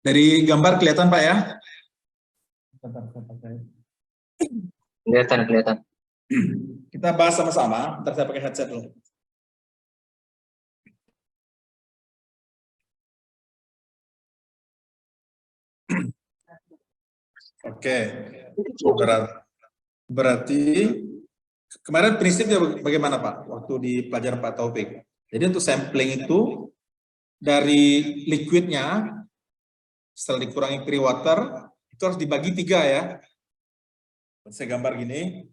Dari gambar kelihatan Pak ya? Kelihatan. Kita bahas sama-sama, ntar saya pakai headset dulu. Oke, berarti kemarin prinsipnya bagaimana Pak, waktu di pelajaran Pak Taufik? Jadi untuk sampling itu, dari liquidnya, setelah dikurangi pre-water, itu harus dibagi 3 ya. Saya gambar gini.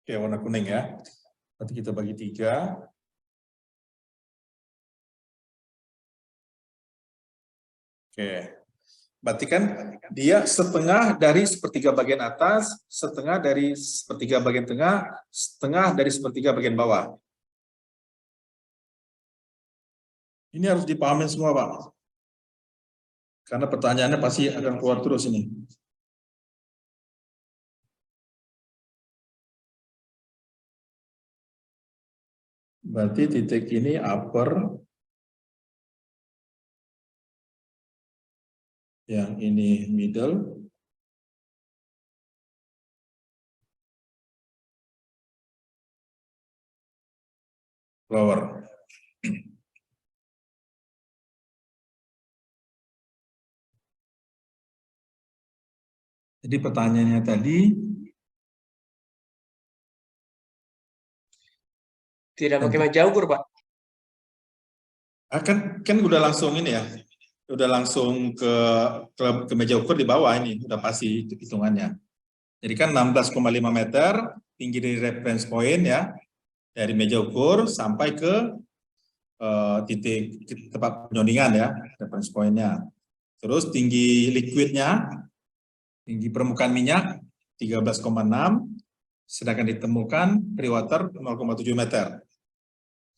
Oke, warna kuning ya. Nanti kita bagi 3. Oke, berarti kan dia setengah dari sepertiga bagian atas, setengah dari sepertiga bagian tengah, setengah dari sepertiga bagian bawah. Ini harus dipahami semua Pak. Karena pertanyaannya pasti akan keluar terus ini. Berarti titik ini upper, yang ini middle, lower. Jadi pertanyaannya tadi, tidak pakai meja ukur Pak. kan udah langsung ini ya, udah langsung ke meja ukur di bawah ini, udah pasti hitungannya. Jadi kan 16,5 meter, tinggi dari reference point ya, dari meja ukur sampai ke titik tempat penyondingan ya, reference point-nya. Terus tinggi liquidnya, tinggi permukaan minyak 13,6, sedangkan ditemukan pre-water 0,7 meter.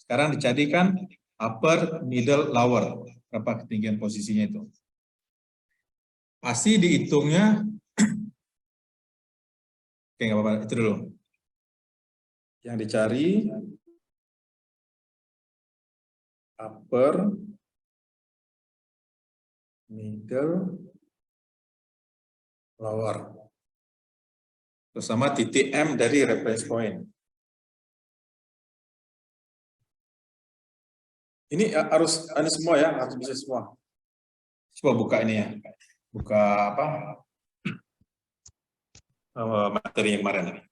Sekarang dicarikan upper, middle, lower, berapa ketinggian posisinya itu. Pasti dihitungnya, oke nggak apa-apa, itu dulu. Yang dicari upper, middle, lower. Bersama titik M dari reference point. Ini harus semua ya, harus bisa semua. Coba buka ini ya. Buka apa? Materi yang kemarin.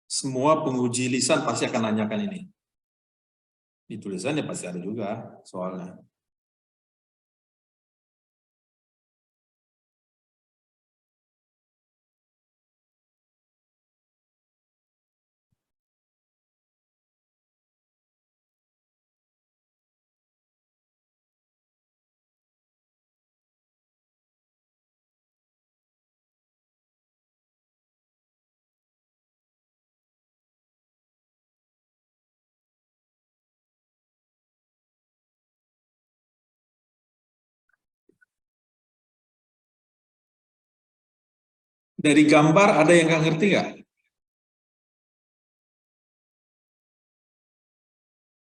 Semua penguji lisan pasti akan nanyakan ini. Di tulisannya pasti ada juga soalnya. Dari gambar ada yang nggak ngerti nggak?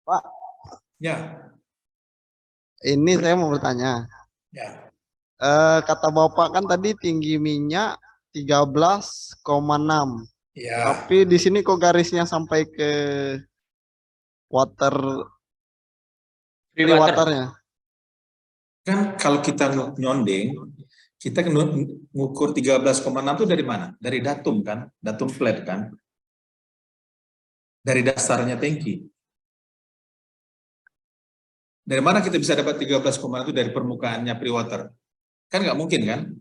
Pak, Ya, ini saya mau bertanya. ya, Kata Bapak kan tadi tinggi minyak 13,6. ya. Tapi di sini kok garisnya sampai ke water Free free water. waternya? Kan kalau kita nyondeng, kita ngukur 13,6 itu dari mana? Dari datum kan? Datum flat kan? Dari dasarnya tangki. Dari mana kita bisa dapat 13,6 itu dari permukaannya pre-water? Kan nggak mungkin kan?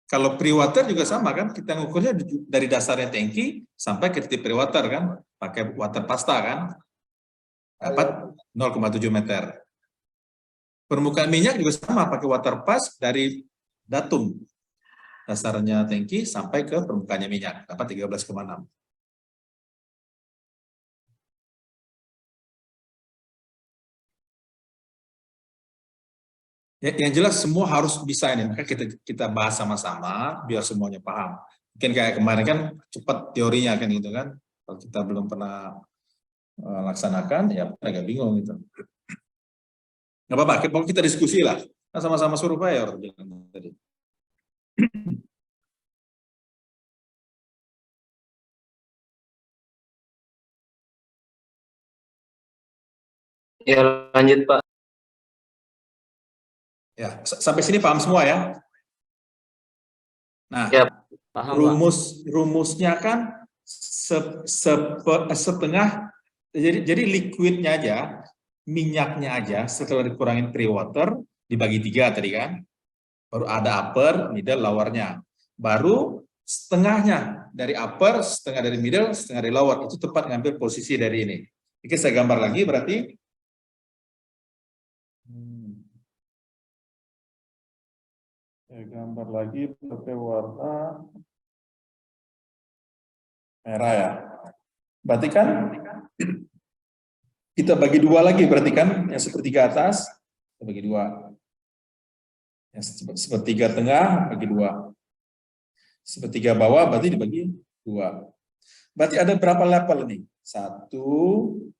Kalau pre-water juga sama kan? Kita ngukurnya dari dasarnya tangki sampai ke titik pre-water kan? Pakai water pasta kan? Dapat 0,7 meter. Permukaan minyak juga sama, pakai water pass dari datum dasarnya tangki sampai ke permukaannya minyak, dapat 13,6. Yang jelas semua harus bisa ini, maka kita bahas sama-sama biar semuanya paham. Mungkin kayak kemarin kan cepat teorinya kan gitu kan, kalau kita belum pernah laksanakan ya agak bingung gitu. Nggak apa-apa, kita diskusi lah, kan sama-sama surveyor bilang tadi. Ya, lanjut, Pak. Ya, sampai sini paham semua ya. Nah, Ya, paham, Pak. rumusnya kan setengah, jadi liquidnya aja, minyaknya aja setelah dikurangin pre-water dibagi 3 tadi kan, baru ada upper, middle, lowernya, baru setengahnya dari upper, setengah dari middle, setengah dari lower, itu tepat ngambil posisi dari ini. Oke, saya gambar lagi berarti. Saya gambar lagi pakai warna merah ya. Berarti kan kita bagi 2 lagi, berarti kan yang sepertiga atas kita bagi 2, yang sepertiga tengah bagi 2, sepertiga bawah berarti dibagi 2. Berarti ada berapa level nih? 1,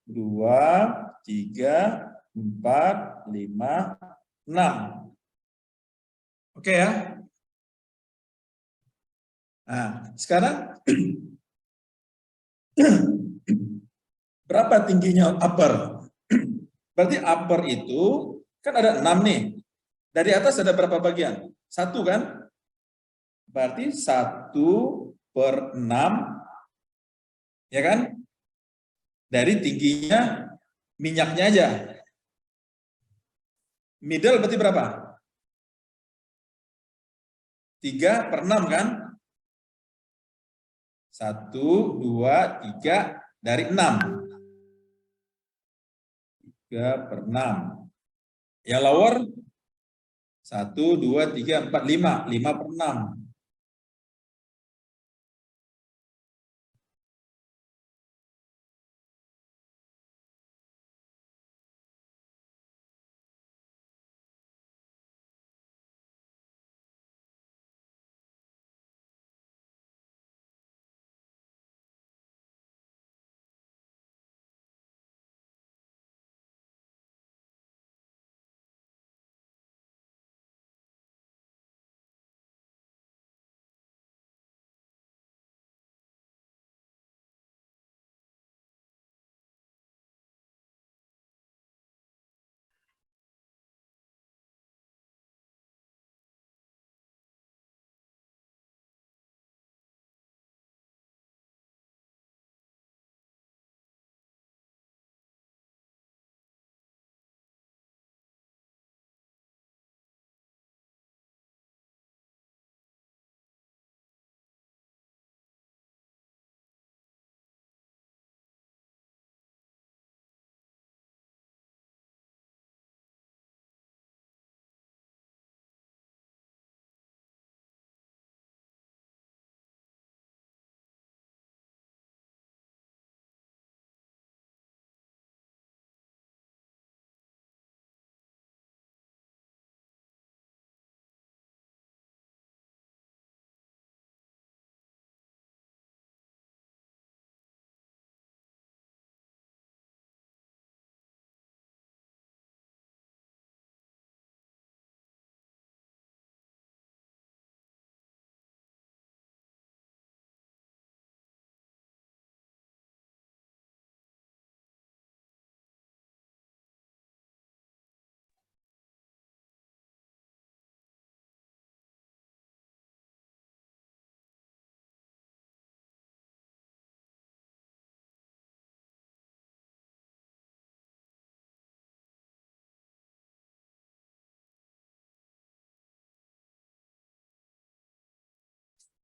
2, 3, 4, 5, 6. Oke ya. Nah, sekarang berapa tingginya upper? Berarti upper itu kan ada 6 nih. Dari atas ada berapa bagian? 1 kan? Berarti 1/6, ya kan? Dari tingginya minyaknya aja. Middle berarti berapa? 3/6 kan? 1, 2, 3 dari 6. 3/6. Ya lower 1, 2, 3, 4, 5. 5/6.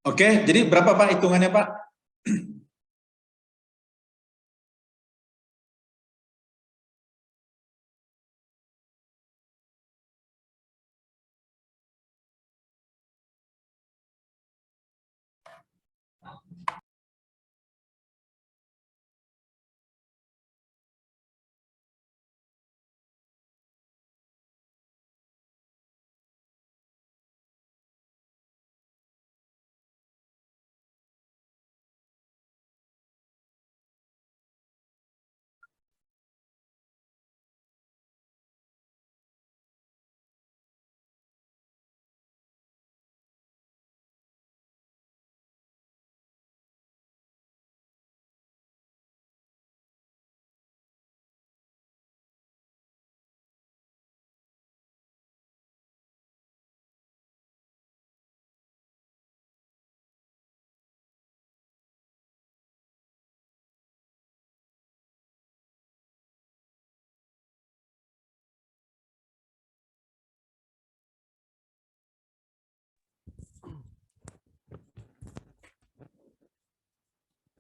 Oke, jadi berapa Pak hitungannya Pak?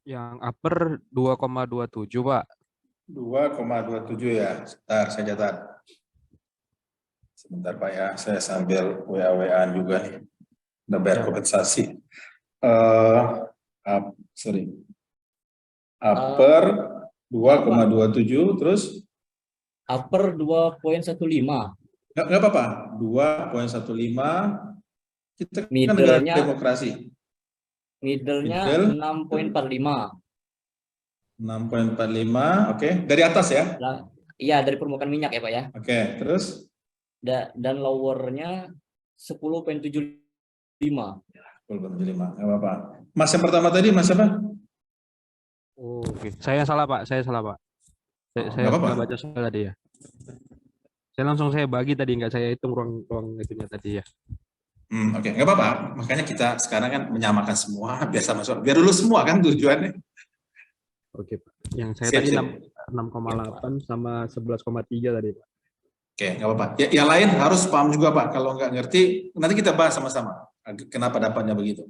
Yang upper 2,27 Pak. 2,27 ya. Sebentar, saya catat. Sebentar Pak ya, saya sambil WA-WAan juga nih. Udah bayar Ya, Pak. kompensasi. Sorry. Upper 2,27 terus? Upper 2,15. Nggak apa-apa. 2,15. Kita kan negara Middle-nya demokrasi. Middle-nya Middle. 6,45. 6,45. Oke. Dari atas ya? Iya, dari permukaan minyak ya Pak ya. Oke. Terus? Dan lower-nya 10,75. 10,75. Nggak apa-apa. Mas yang pertama tadi, Mas apa? Oh, oke. Saya salah Pak. Saya nggak apa-apa. nggak baca soal tadi ya. Saya bagi tadi, nggak saya hitung ruang itunya tadi ya. Oke. Nggak apa-apa. Makanya kita sekarang kan menyamakan semua biar sama-sama. Biar dulu semua kan tujuannya. Oke Pak. Yang saya Siap, tadi siap. 6,8 sama 11,3 tadi Pak. Oke, nggak apa-apa. Ya, yang lain harus paham juga Pak. Kalau nggak ngerti, nanti kita bahas sama-sama. Kenapa dapatnya begitu?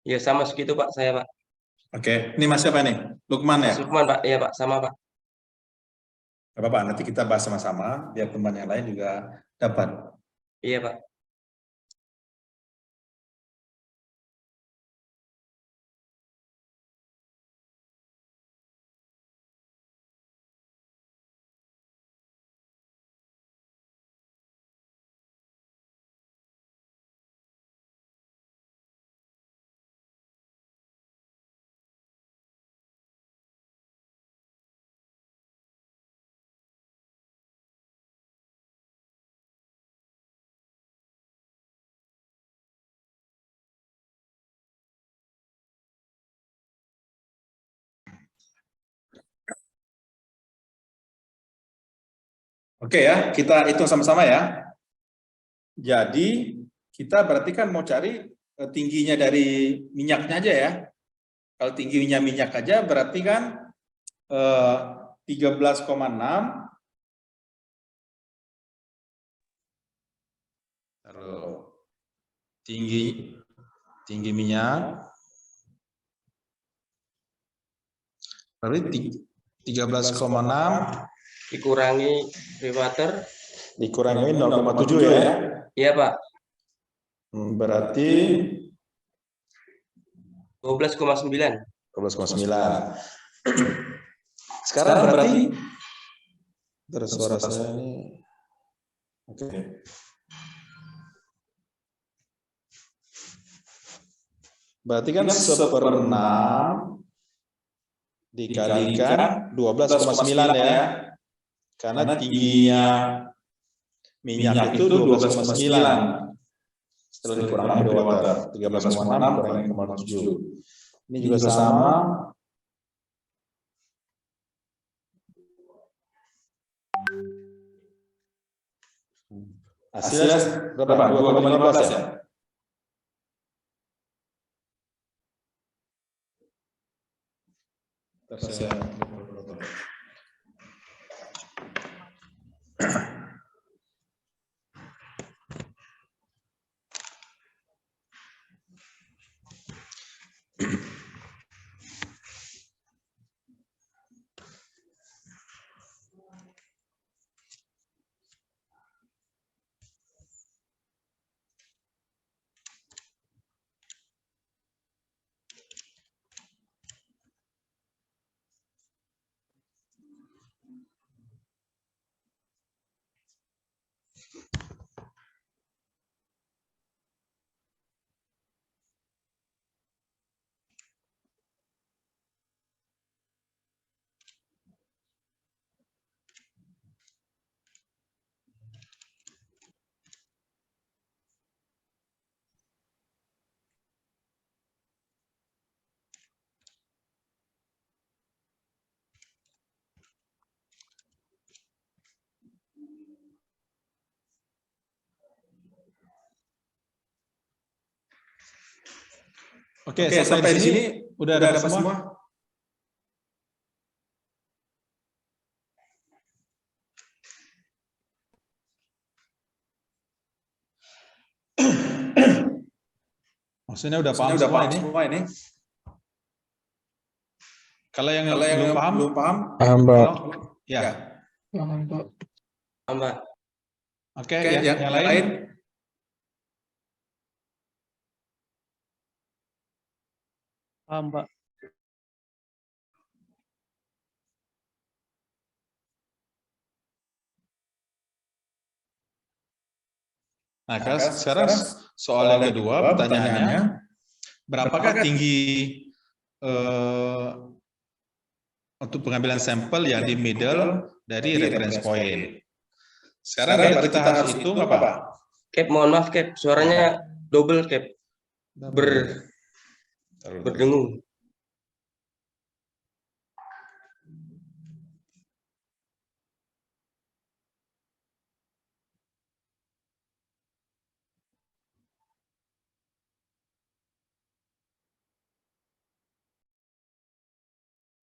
Ya sama segitu Pak, saya Pak. Oke, ini Mas siapa nih? Lukman ya? Mas Lukman Pak, iya Pak, sama Pak. Nggak apa-apa, nanti kita bahas sama-sama. Biar teman yang lain juga dapat. Iya Pak. Oke ya, kita hitung sama-sama ya. Jadi kita berarti kan mau cari tingginya dari minyaknya aja ya. Kalau tingginya minyak aja berarti kan 13,6. Lalu tinggi minyak. Berarti 13,6 Dikurangi free water. dikurangi 0,7 ya. Iya Pak. Berarti 12,9. 12,9. Sekarang berarti terus suara saya ini. Oke. Berarti kan 1/6 dikalikan 12,9 ya. Karena tingginya minyak itu 12,9. Setelah dikurangkan dari water 13,6 kurangi 0,7. Ini juga sama. Hasilnya berapa? 2,15 ya? Oke, sampai di sini udah dapat semua? Maksudnya udah paham semua ini? Kalau yang belum paham? Paham, Pak. Ya. Mbak. Oke, yang lain? Paham, Pak. Nah, sekarang soal yang kedua, pertanyaannya, berapakah tinggi untuk pengambilan sampel yang di middle dari reference point? Sekarang kita harus hitung apa? Cap, mohon maaf Cap, suaranya double Cap. Berdengung.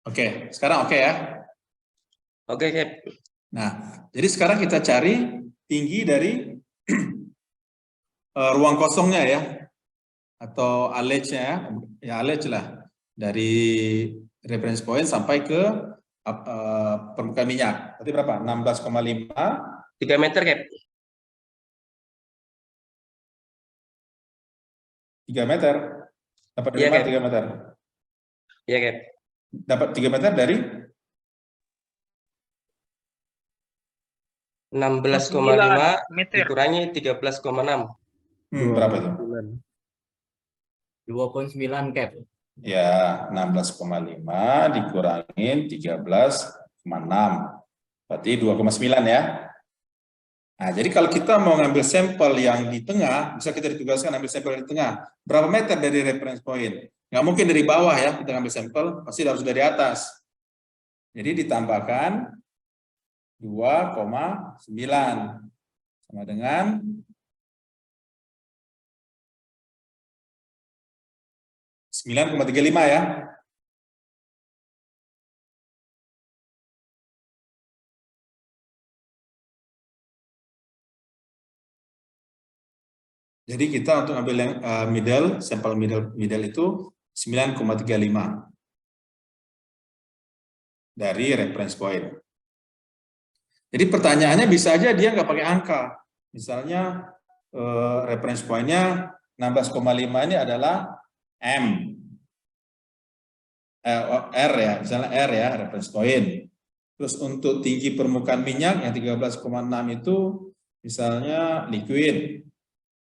Oke, sekarang oke ya? Oke Cap. Nah, jadi sekarang kita cari tinggi dari ruang kosongnya ya, atau alege-nya ya alege lah, dari reference point sampai ke permukaan minyak. Berarti berapa? 16,5. 3 meter Cap. 3 meter. Dapat dari mana 3 meter? Iya Cap. Dapat 3 meter dari 16,5 dikurangi 13,6. Berapa itu? 2,9 Cap. Ya, 16,5 dikurangin 13,6. Berarti 2,9 ya. Nah, jadi kalau kita mau ngambil sampel yang di tengah, bisa kita ditugaskan ambil sampel di tengah. Berapa meter dari reference point? Nggak mungkin dari bawah ya, kita ngambil sampel, pasti harus dari atas. Jadi ditambahkan 2,9 sama dengan 9,35 ya. Jadi kita untuk ambil yang middle, sampel middle itu 9,35 dari reference point. Jadi pertanyaannya bisa aja dia nggak pakai angka. Misalnya reference point-nya 16,5 ini adalah M. R ya, misalnya R ya, reference point. Terus untuk tinggi permukaan minyak yang 13,6 itu misalnya liquid.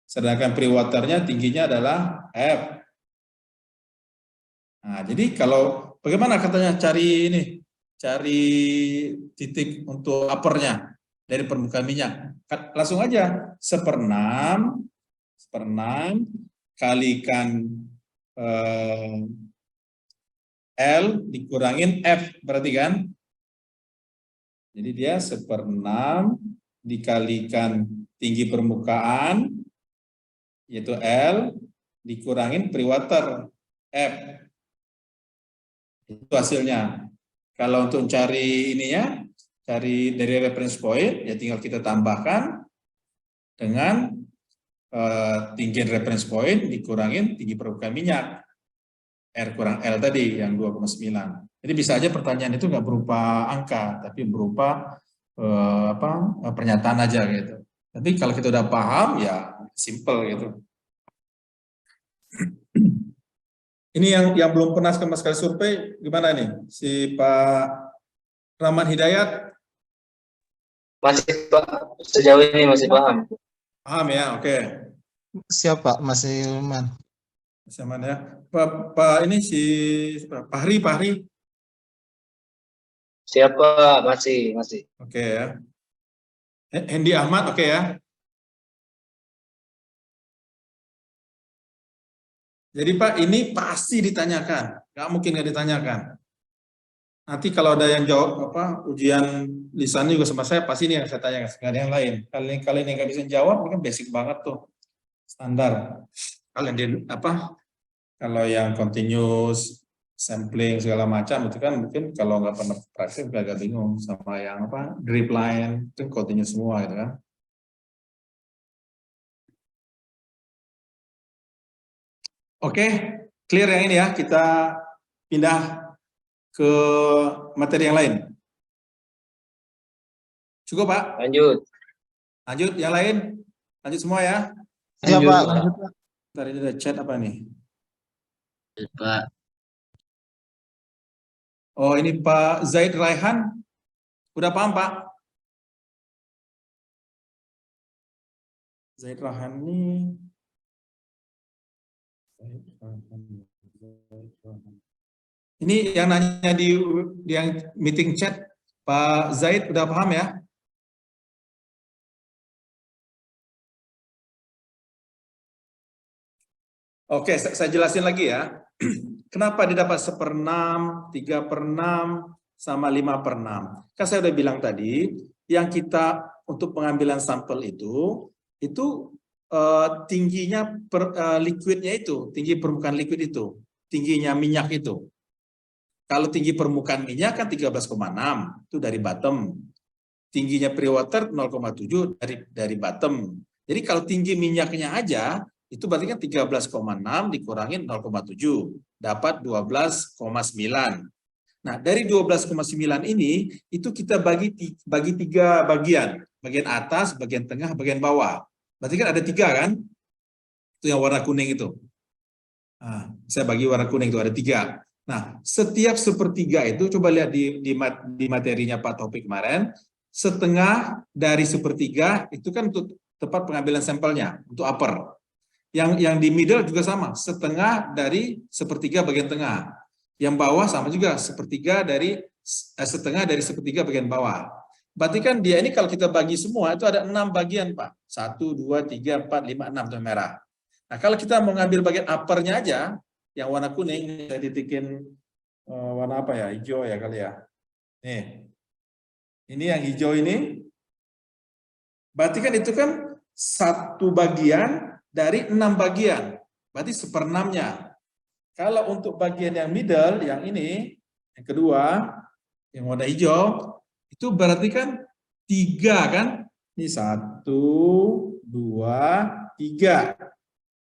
Sedangkan pre-waternya tingginya adalah F. Nah, jadi kalau bagaimana katanya cari ini, cari titik untuk uppernya dari permukaan minyak. Langsung aja 1/6 kalikan L dikurangin F berarti kan. Jadi dia 1/6 dikalikan tinggi permukaan yaitu L dikurangin pre-water F. Itu hasilnya. Kalau untuk cari ininya, cari dari reference point, ya tinggal kita tambahkan dengan tinggi reference point dikurangin tinggi permukaan minyak. R kurang L tadi yang 2,9. Jadi bisa aja pertanyaan itu nggak berupa angka, tapi berupa pernyataan aja gitu. Tapi kalau kita udah paham, ya simple gitu. Ini yang belum pernah sama sekali survei, gimana nih? Si Pak Rahman Hidayat? Masih Pak, sejauh ini masih paham. Paham ya, oke. Siap Pak, masih aman. Masih aman ya. Pak ini si Pak Hari. Siapa? Masih. Oke ya. Hendi Ahmad, oke ya. Jadi Pak, ini pasti ditanyakan, nggak mungkin nggak ditanyakan. Nanti kalau ada yang jawab ujian lisannya juga sama saya, pasti ini yang saya tanyakan, nggak ada yang lain. Kalian yang nggak bisa jawab, ini kan basic banget tuh, standar. Kalian kalau yang continuous sampling segala macam itu kan mungkin kalau nggak pernah praktik agak bingung sama yang drip line itu continuous semua gitu kan. Oke, clear yang ini ya. Kita pindah ke materi yang lain. Cukup, Pak? Lanjut. Lanjut, yang lain? Lanjut semua ya? Siap Pak. Ntar ini ada chat apa nih? Pak. Oh, ini Pak Zaid Raihan. Udah paham, Pak? Zaid Raihan ini... Ini yang nanya di yang meeting chat, Pak Zaid udah paham ya? Oke, saya jelasin lagi ya. Kenapa didapat 1/6, 3/6, sama 5/6? Kan saya udah bilang tadi, yang kita untuk pengambilan sampel itu tingginya liquidnya itu, tinggi permukaan liquid itu, tingginya minyak itu. Kalau tinggi permukaan minyak kan 13,6 itu dari bottom. Tingginya pre-water 0,7 dari bottom. Jadi kalau tinggi minyaknya aja itu berarti kan 13,6 dikurangin 0,7 dapat 12,9. Nah, dari 12,9 ini itu kita bagi 3 bagian. Bagian atas, bagian tengah, bagian bawah. Berarti kan ada 3 kan? Itu yang warna kuning itu. Nah, saya bagi warna kuning itu ada 3. Nah, setiap sepertiga itu, coba lihat di materinya Pak Taufik kemarin, setengah dari sepertiga itu kan untuk tempat pengambilan sampelnya, untuk upper. Yang di middle juga sama, setengah dari sepertiga bagian tengah. Yang bawah sama juga, setengah dari sepertiga bagian bawah. Berarti kan dia ini kalau kita bagi semua, itu ada 6 bagian Pak. 1, 2, 3, 4, 5, 6 itu merah. Nah, kalau kita mau ngambil bagian uppernya aja, yang warna kuning, saya titikin warna apa ya? Hijau ya kali ya. Nih. Ini yang hijau ini. Berarti kan itu kan 1 bagian dari 6 bagian. Berarti 1/6-nya. Kalau untuk bagian yang middle, yang ini, yang kedua, yang warna hijau, itu berarti kan 3 kan? Ini 1, 2, 3.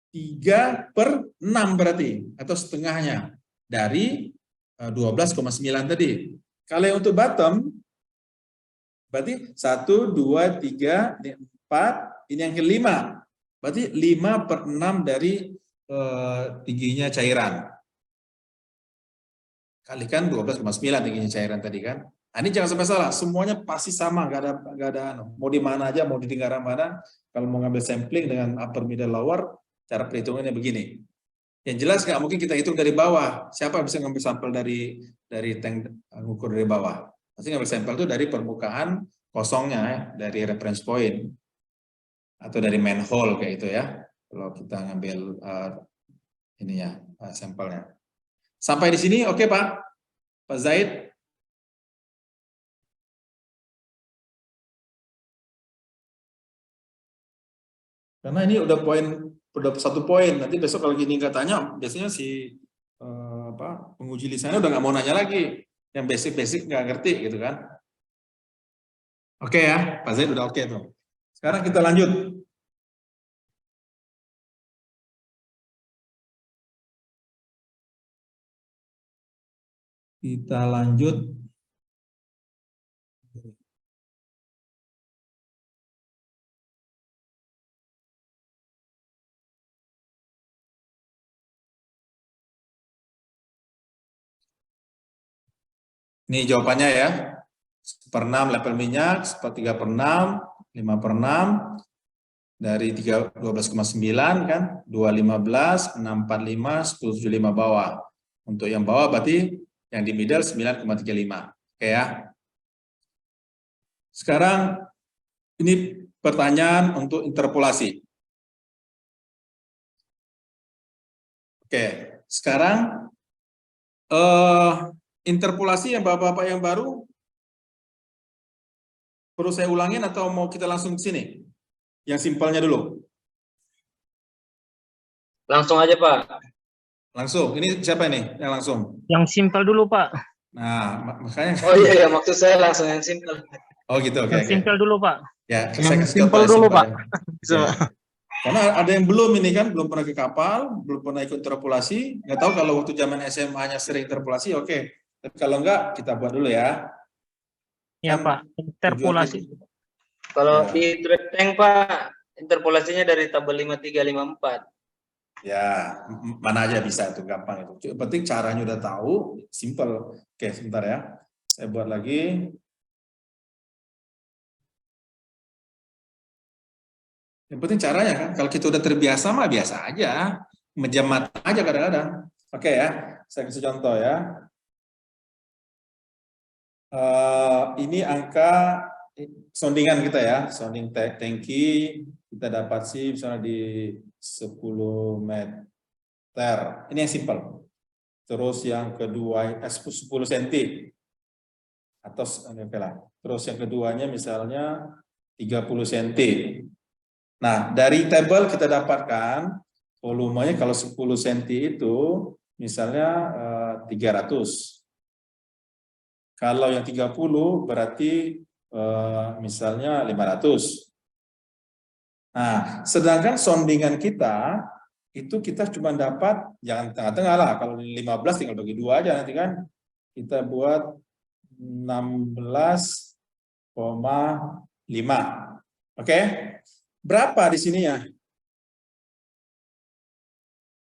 3/6 berarti, atau setengahnya dari 12,9 tadi. Kalau yang untuk bottom, berarti 1, 2, 3, 4, ini yang kelima. Berarti 5/6 dari tingginya cairan. kalikan 12,9 tingginya cairan tadi kan. Nah, ini jangan sampai salah, semuanya pasti sama, nggak ada mau di mana aja, mau di negara mana. Kalau mau ngambil sampling dengan upper, middle, lower, cara perhitungannya begini. Yang jelas nggak mungkin kita hitung dari bawah. Siapa bisa ngambil sampel dari tank ngukur dari bawah? Pasti ngambil sampel itu dari permukaan kosongnya, ya, dari reference point atau dari manhole kayak itu ya. Kalau kita ngambil sampelnya. Sampai di sini oke, Pak? Pak Zaid? Karena ini udah satu poin. Nanti besok kalau gini nggak tanya, biasanya si penguji lisannya udah nggak mau nanya lagi. Yang basic-basic nggak ngerti gitu kan. Oke ya, Pak Zaid udah oke tuh. Sekarang kita lanjut. Kita lanjut. Ini jawabannya ya. 1/6 level minyak, 1/3/6, 5/6, dari 12,9 kan, 215, 645, 1075 bawah. Untuk yang bawah berarti yang di middle 9,35. Oke ya. Sekarang ini pertanyaan untuk interpolasi. Oke, sekarang interpolasi yang Bapak-bapak yang baru perlu saya ulangin atau mau kita langsung ke sini? Yang simpelnya dulu. Langsung aja, Pak. Langsung. Ini siapa ini yang langsung? Yang simpel dulu, Pak. Nah, makanya. Oh iya, maksud saya langsung yang simpel. Oh gitu, oke. Yang simpel dulu, Pak. Ya, Yang saya kasih simpel contoh dulu, simpel Pak. ya. Ya. Karena ada yang belum ini kan, belum pernah ke kapal, belum pernah ikut interpolasi. Nggak tahu kalau waktu zaman SMA-nya sering interpolasi, oke. Tapi kalau enggak, kita buat dulu ya. Ya, Kan Pak. Interpolasi. Kalau Ya. di Trade Tank, Pak, interpolasinya dari tabel 5354. Ya, mana aja bisa itu, gampang itu. Yang penting caranya udah tahu, simple. Oke, sebentar ya. Saya buat lagi. Yang penting caranya kan, kalau kita udah terbiasa mah biasa aja. Menjemat aja kadang-kadang. Oke ya, saya kasih contoh ya. Ini angka soundingan kita ya, sounding tangki kita dapat sih misalnya di 10 meter. Ini yang simple. Terus yang kedua 10 cm atau terus yang keduanya misalnya 30 cm. Nah, dari tabel kita dapatkan volumenya kalau 10 cm itu misalnya 300. Kalau yang 30 berarti misalnya 500. Nah, sedangkan soundingan kita itu kita cuma dapat, jangan tengah-tengah lah, kalau 15 tinggal bagi 2 aja nanti kan. Kita buat 16,5. Oke? Berapa di sini ya?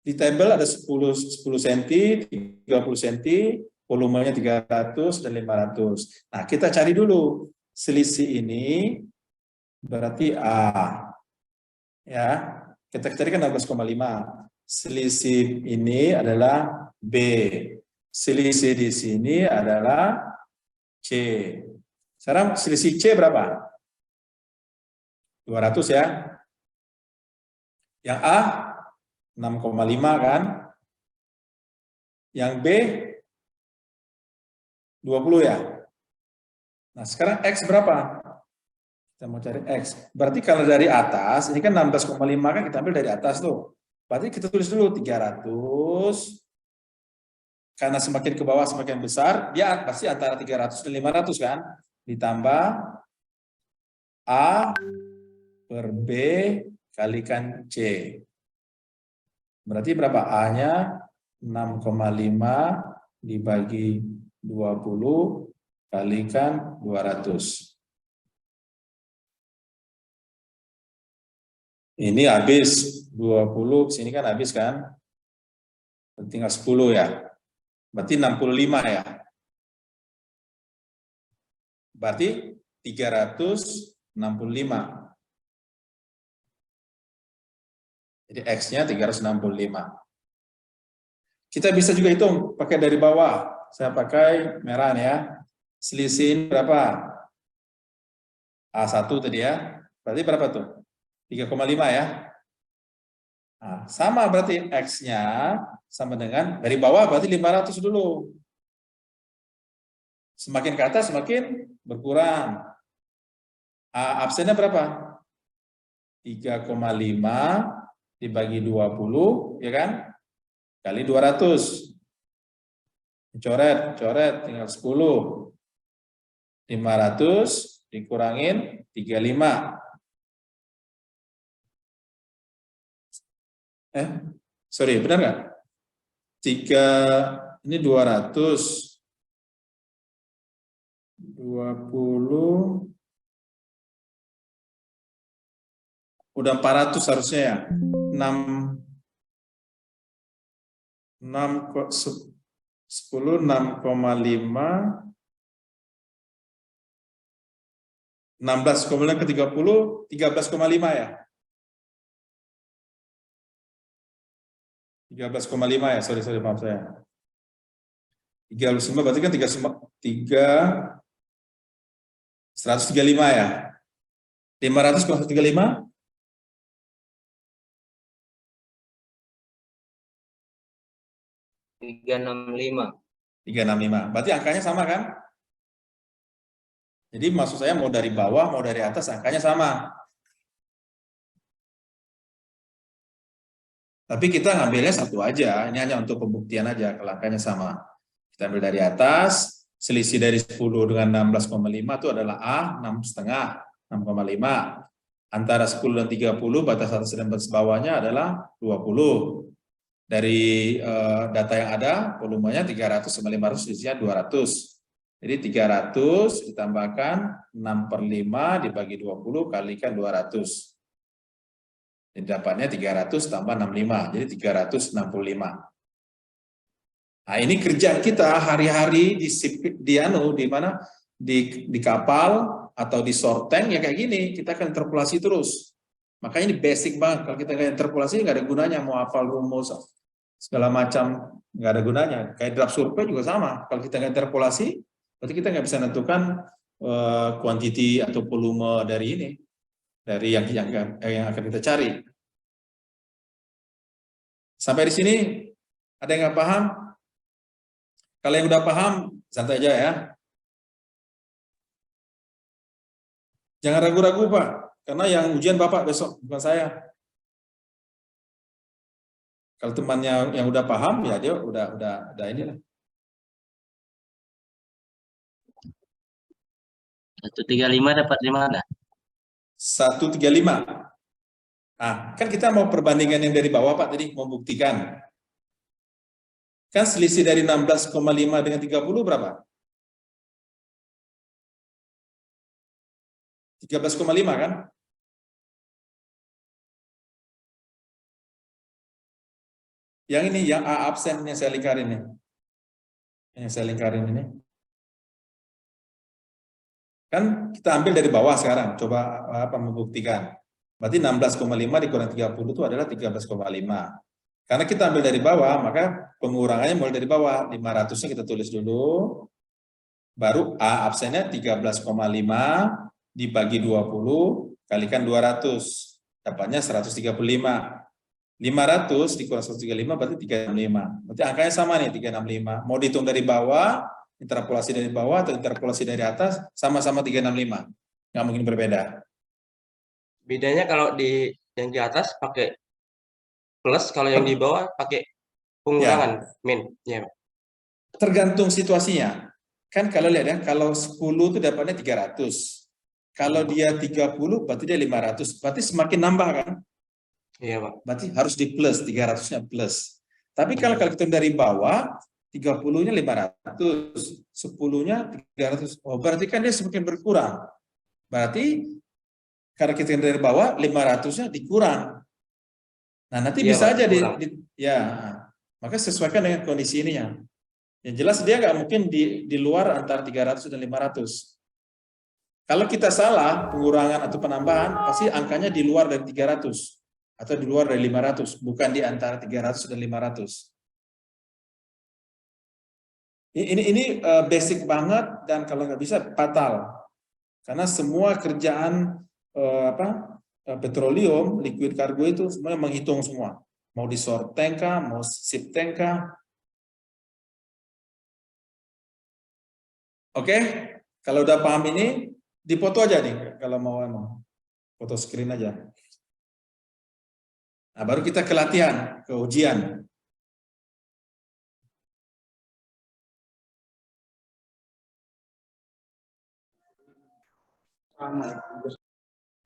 Di tabel ada 10 cm, 30 cm, volumenya 300 dan 500. Nah, kita cari dulu selisih ini berarti A. Ya, kita cari kan 16,5. Selisih ini adalah B. Selisih di sini adalah C. Sekarang selisih C berapa? 200 ya. Yang A 6,5 kan? Yang B 20 ya. Nah, sekarang X berapa? Kita mau cari X. Berarti kalau dari atas, ini kan 16,5 kan kita ambil dari atas tuh. Berarti kita tulis dulu 300. Karena semakin ke bawah semakin besar, dia pasti antara 300 dan 500 kan? Ditambah A per B kalikan C. Berarti berapa? A-nya 6,5 dibagi 20 kalikan 200. Ini habis 20, sini kan habis kan? Tinggal 10 ya. Berarti 65 ya. Berarti 365. Jadi X-nya 365. Kita bisa juga hitung pakai dari bawah. Saya pakai merah ya. Selisih berapa? A1 tadi ya. Berarti berapa tuh? 3,5 ya. Nah, sama berarti X-nya sama dengan dari bawah berarti 500 dulu. Semakin ke atas semakin berkurang. Absennya berapa? 3,5 dibagi 20, ya kan? Kali 200. Coret, tinggal 10. 500 dikurangin 35. Sorry, benar nggak? 3, ini 200. 20. Udah 400 harusnya ya. 10, 6,5. 16,5 ke 30, 13,5 ya. 13,5 ya, sorry maaf saya. 35 berarti kan 135 ya. 500 kurang 135? 365. 365. Berarti angkanya sama kan? Jadi maksud saya mau dari bawah, mau dari atas, angkanya sama. Tapi kita ngambilnya satu aja, ini hanya untuk pembuktian aja, kalau angkanya sama. Kita ambil dari atas, selisih dari 10 dengan 16,5 itu adalah A, 6,5, 6,5. Antara 10 dan 30, batas atas dan batas bawahnya adalah 20. Dari data yang ada, volumenya 300 sama 500, selisihnya 200. Jadi 300 ditambahkan 6/5 dibagi 20 kalikan 200. Jadi dapatnya 300 tambah 65, jadi 365. Nah, ini kerjaan kita hari-hari di mana di kapal atau di short tank ya kayak gini, kita akan interpolasi terus. Makanya ini basic banget, kalau kita nggak interpolasi nggak ada gunanya, mau hafal rumus segala macam nggak ada gunanya. Kayak draft survei juga sama, kalau kita nggak interpolasi berarti kita nggak bisa menentukan kuantiti atau volume dari ini, dari yang akan kita cari. Sampai di sini ada yang nggak paham? Kalau yang udah paham, santai aja ya. Jangan ragu-ragu Pak, karena yang ujian Bapak besok, bukan saya. Kalau temannya yang udah paham, ya dia udah inilah. 135 dapat 5 ada. 135. Nah, kan kita mau perbandingan yang dari bawah Pak tadi, mau buktikan. Kan selisih dari 16,5 dengan 30 berapa? 13,5 kan? Yang ini, yang A absen yang saya lingkarin nih. Yang saya lingkarin ini. Kan kita ambil dari bawah sekarang, coba membuktikan. Berarti 16,5 dikurang 30 itu adalah 13,5. Karena kita ambil dari bawah, maka pengurangannya mulai dari bawah. 500-nya kita tulis dulu. Baru A absennya 13,5 dibagi 20 kalikan 200. Dapatnya 135. 500 dikurang 135 berarti 365. Berarti angkanya sama nih, 365. Mau dihitung dari bawah, interpolasi dari bawah atau interpolasi dari atas, sama-sama 365. Nggak mungkin berbeda. Bedanya kalau yang di atas pakai plus, kalau yang di bawah pakai pengurangan min. Ya. Tergantung situasinya. Kan kalau lihat ya, kalau 10 itu dapatnya 300. Kalau dia 30 berarti dia 500. Berarti semakin nambah kan? Iya, Pak. Berarti harus di plus, 300-nya plus. Tapi kalau kita dari bawah, 30-nya 500, 10-nya 300. Oh, berarti kan dia semakin berkurang. Berarti karena kita dari bawah, 500-nya dikurang. Nah, nanti bisa aja ya, maka sesuaikan dengan kondisi ininya. Yang jelas dia nggak mungkin di luar antara 300 dan 500. Kalau kita salah pengurangan atau penambahan, pasti angkanya di luar dari 300 atau di luar dari 500, bukan di antara 300 dan 500. Ini basic banget, dan kalau nggak bisa fatal, karena semua kerjaan petroleum, liquid cargo itu semuanya menghitung semua, mau di short tank kah, mau ship tank kah. Oke, kalau udah paham ini, dipoto aja nih kalau mau foto screen aja. Nah, baru kita ke latihan, ke ujian.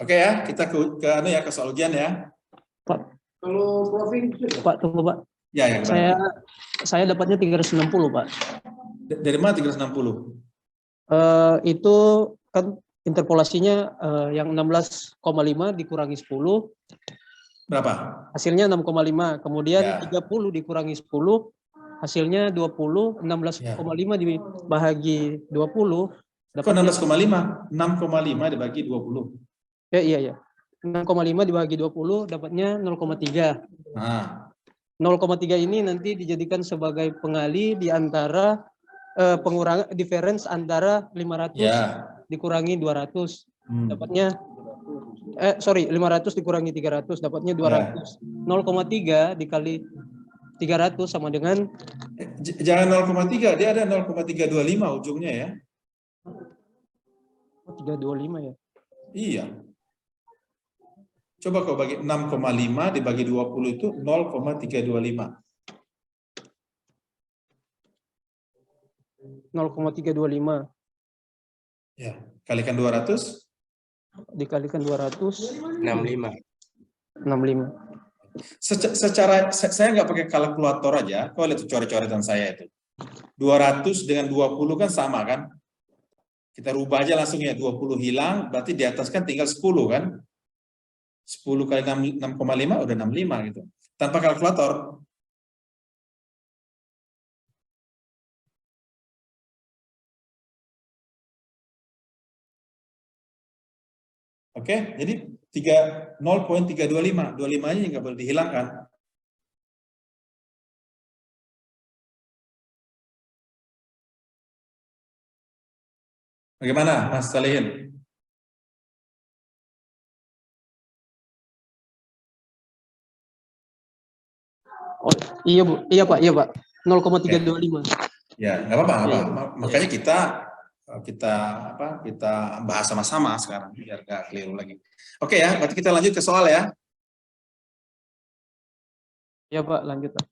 Oke ya, kita ke soal ujian ya. Pak, kalau provinsi Pak, tunggu Pak. Ya, yang Saya dapatnya 360 Pak. Dari mana 360? Itu kan interpolasinya yang 16,5 dikurangi 10. Berapa? Hasilnya 6,5. Kemudian Ya. 30 dikurangi 10, hasilnya 20. 16,5 dibagi 20. Kok 16,5? 6,5 dibagi 20. Ya, iya. 6,5 dibagi 20 dapatnya 0,3. Nah. 0,3 ini nanti dijadikan sebagai pengali di antara pengurangan difference antara 500 dikurangi 200. Dapatnya 500 dikurangi 300 dapatnya 200. 0,3 dikali 300 sama dengan jangan 0,3, dia ada 0,325 ujungnya ya. 325 ya. Iya. Coba kau bagi 6,5 dibagi 20 itu 0,325. 0,325. Ya, kalikan 200. Dikalikan 200. 65. 65. Secara saya nggak pakai kalkulator aja. Kau lihat coret-coretan saya itu. 200 dengan 20 kan sama kan? Kita rubah aja langsung ya, 20 hilang, berarti di atas kan tinggal 10 kan? 10 kali 6,5 udah 65 gitu. Tanpa kalkulator. Oke, jadi 0,325. 25-nya nggak boleh dihilangkan. Bagaimana, Mas Salihin? Oh, iya Pak. 0,325. Ya, nggak apa-apa. Makanya kita bahas sama-sama sekarang biar nggak keliru lagi. Oke ya, berarti kita lanjut ke soal ya. Iya Pak, lanjut Pak.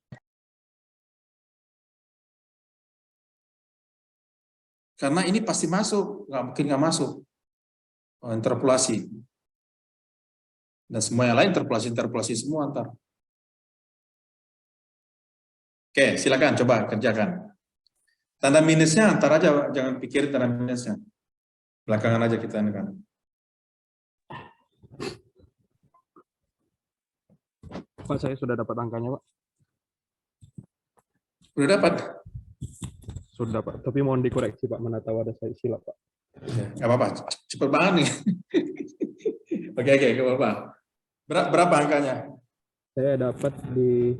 Karena ini pasti masuk, nggak mungkin nggak masuk. Interpolasi. Dan semua yang lain interpolasi semua ntar. Oke, silakan coba kerjakan. Tanda minusnya antar aja, jangan pikirin tanda minusnya. Belakangan aja kita kan. Pak, saya sudah dapat angkanya, Pak. Udah dapat? Sudah, Pak. Tapi mohon dikoreksi, Pak. Mana tahu ada saya silap, Pak. Nggak apa-apa, cepet banget nih. Oke, nggak apa-apa. Berapa angkanya? Saya dapat di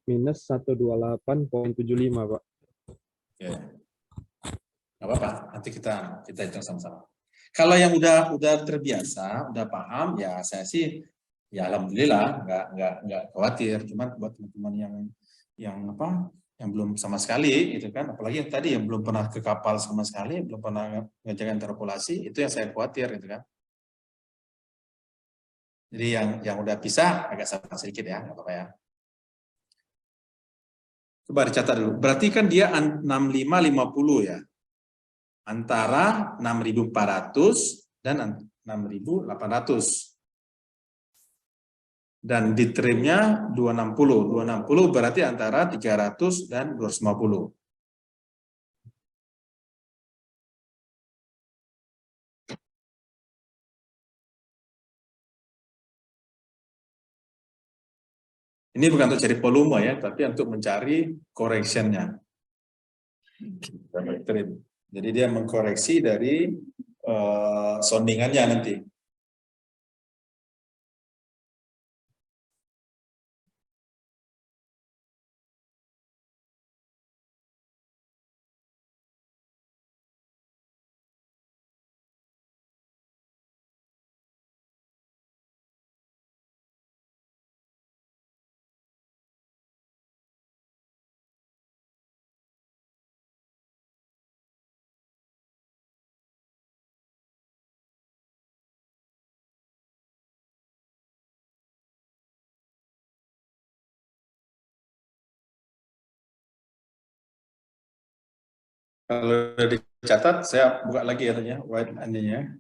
minus 128,75, Pak. Oke. Nggak apa-apa, nanti kita hitung sama-sama. Kalau yang udah terbiasa, udah paham, ya saya sih, ya alhamdulillah, nggak khawatir. Cuman buat teman-teman yang belum sama sekali, gitu kan, apalagi yang tadi yang belum pernah ke kapal sama sekali, belum pernah ngerjakan interpolasi, itu yang saya khawatir, gitu kan. Jadi yang udah bisa agak sabar sedikit ya, nggak apa-apa ya. Coba dicatat dulu. Berarti kan dia 6550 ya. Antara 6.400 dan 6.800. Dan diterimnya 260. 260 berarti antara 300 dan 250. Ini bukan untuk cari volume ya, tapi untuk mencari correction-nya. Jadi dia mengkoreksi dari soundingannya nanti. Kalau udah dicatat, saya buka lagi ya tanya white aninya.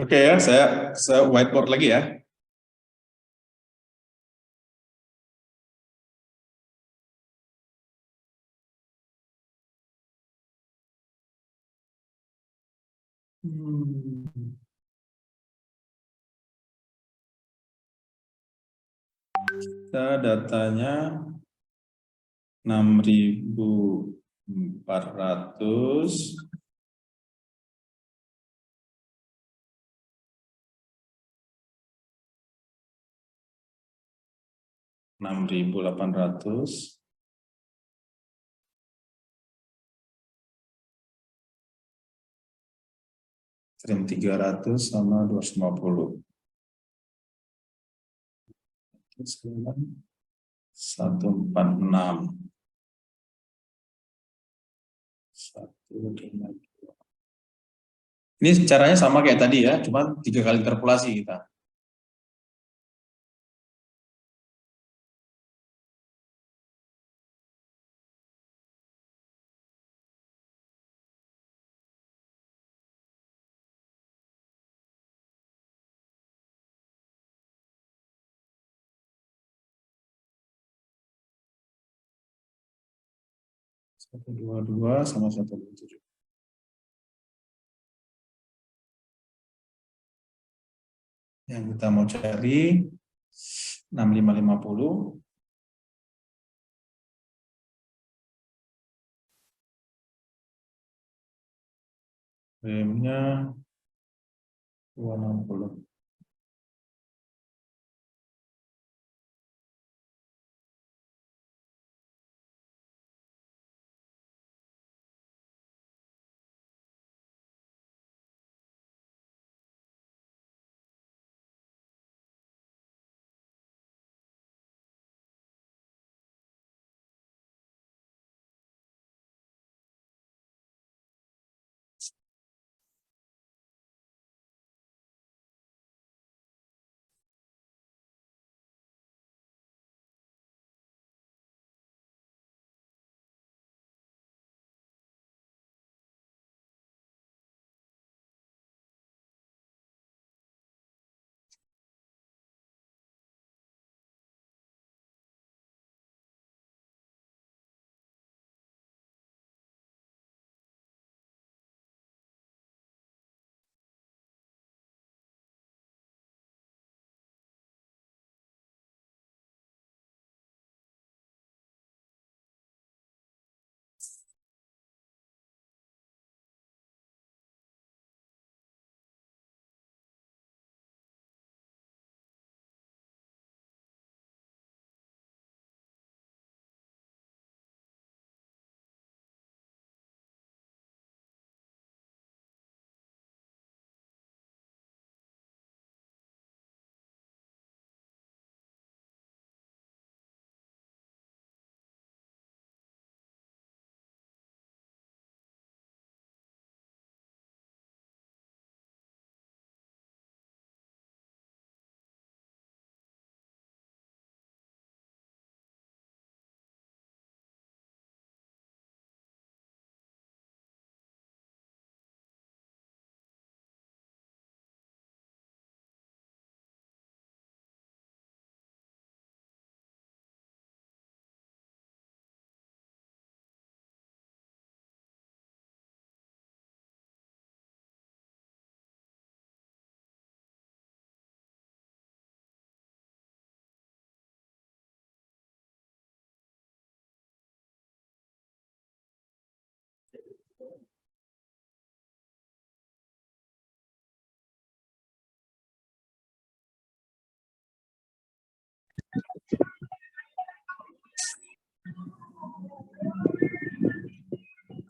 Oke ya, saya whiteboard lagi ya. Kita datanya 6.400. $6.800. Stream 300 sama 250. 146. 152. Ini caranya sama kayak tadi ya, cuma 3 kali interpolasi kita. 122 sama 127. Yang kita mau cari 6550. Remnya 260.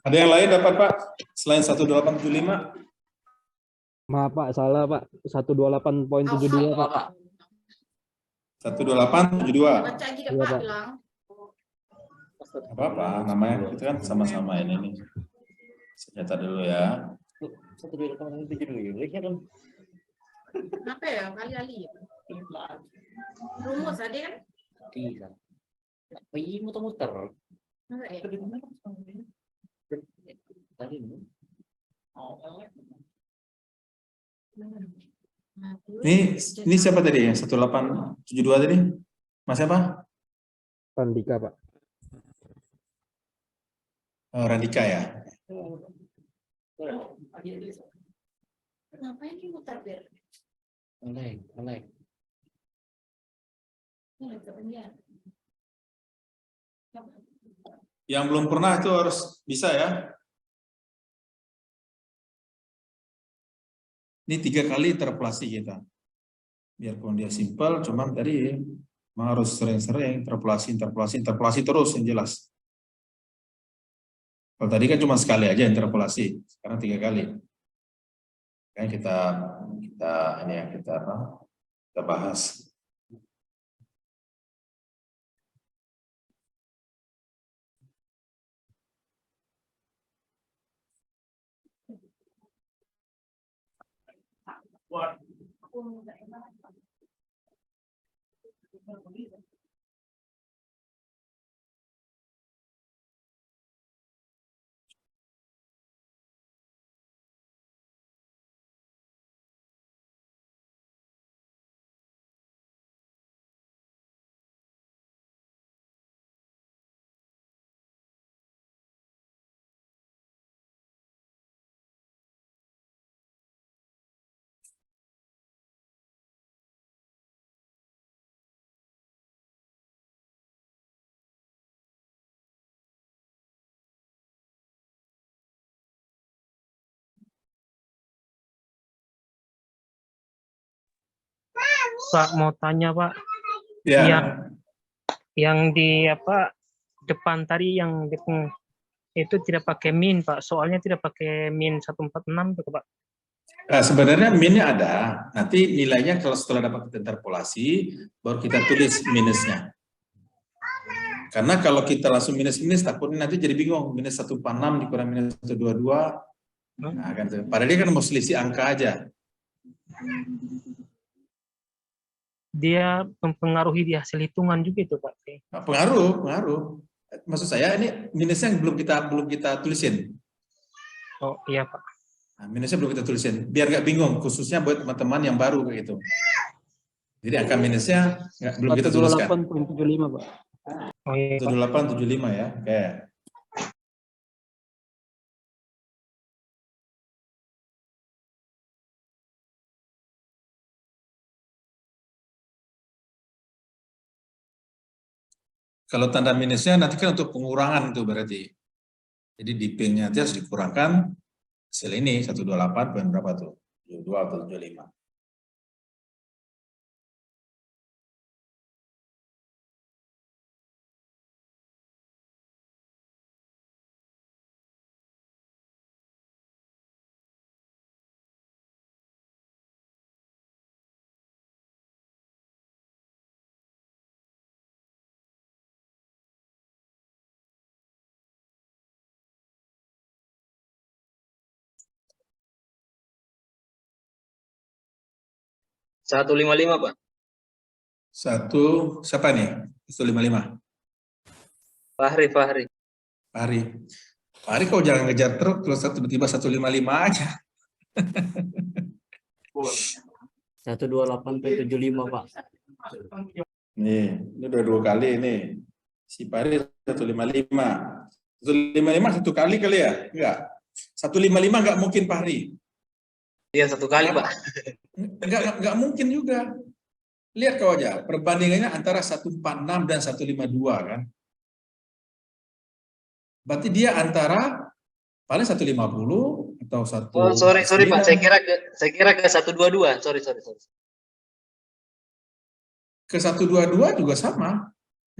Ada yang lain dapat Pak? Selain 1875? Maaf Pak, salah Pak. 128.72 Pak. Pak. 12872. Iya Pak. Apa-apa, namanya itu kan sama-sama ini nih. Senjata dulu ya. 128.72 ya kan. Apa ya? Kali-kali ya? Rumus ada kan? Iya. Tapi muter-muter. Masa ya? Tadi Ini siapa tadi yang 1872 tadi? Mas siapa? Randika Pak. Oh, Randika ya. Ngapain ini muter biar? Melek. Yang belum pernah itu harus bisa ya. Ini 3 kali interpolasi kita. Biarpun dia simpel, cuman tadi memang harus sering-sering interpolasi terus yang jelas. Kalau tadi kan cuma sekali aja interpolasi, sekarang 3 kali. Kan kita ini yang kita bahas. Pak mau tanya Pak, Ya, yang di apa depan tadi yang itu tidak pakai min Pak, soalnya tidak pakai min 146 tuh Pak. nah, sebenarnya minnya ada. Nanti nilainya kalau setelah dapat interpolasi, baru kita tulis minusnya. Karena kalau kita langsung minus-minus, takutnya nanti jadi bingung. Minus 146 dikurang minus 122. Nah, kan, padahal dia kan mau selisih angka aja. Dia mempengaruhi di hasil hitungan juga itu Pak. Nah, pengaruh. Maksud saya ini minusnya belum kita tulisin. Oh iya Pak. Nah, minusnya belum kita tulisin. Biar nggak bingung, khususnya buat teman-teman yang baru kayak gitu. Jadi angka minusnya belum kita tuliskan. 128,75 Pak. Oh iya Pak. 7875 ya. Oke. Kalau tanda minusnya nanti kan untuk pengurangan itu berarti. Jadi di P-nya harus dikurangkan hasil ini 128 poin berapa tuh? 72 atau 75. Satu lima lima Pak. Siapa nih? 155. Fahri. Pak Hari kau jangan ngejar terus tiba-tiba 155 aja. 128,75 Pak. Nih, ini udah 2 kali ini. Si Pak Hari 155. 155 satu kali ya? Enggak. 155 enggak mungkin Pak Hari. Iya 1 kali Pak. Enggak mungkin juga. Lihat kau aja, perbandingannya antara 146 dan 152 kan. Berarti dia antara paling 150 atau 1. Oh, sorry Pak. Saya kira ke 122. Sorry. Ke 122 juga sama.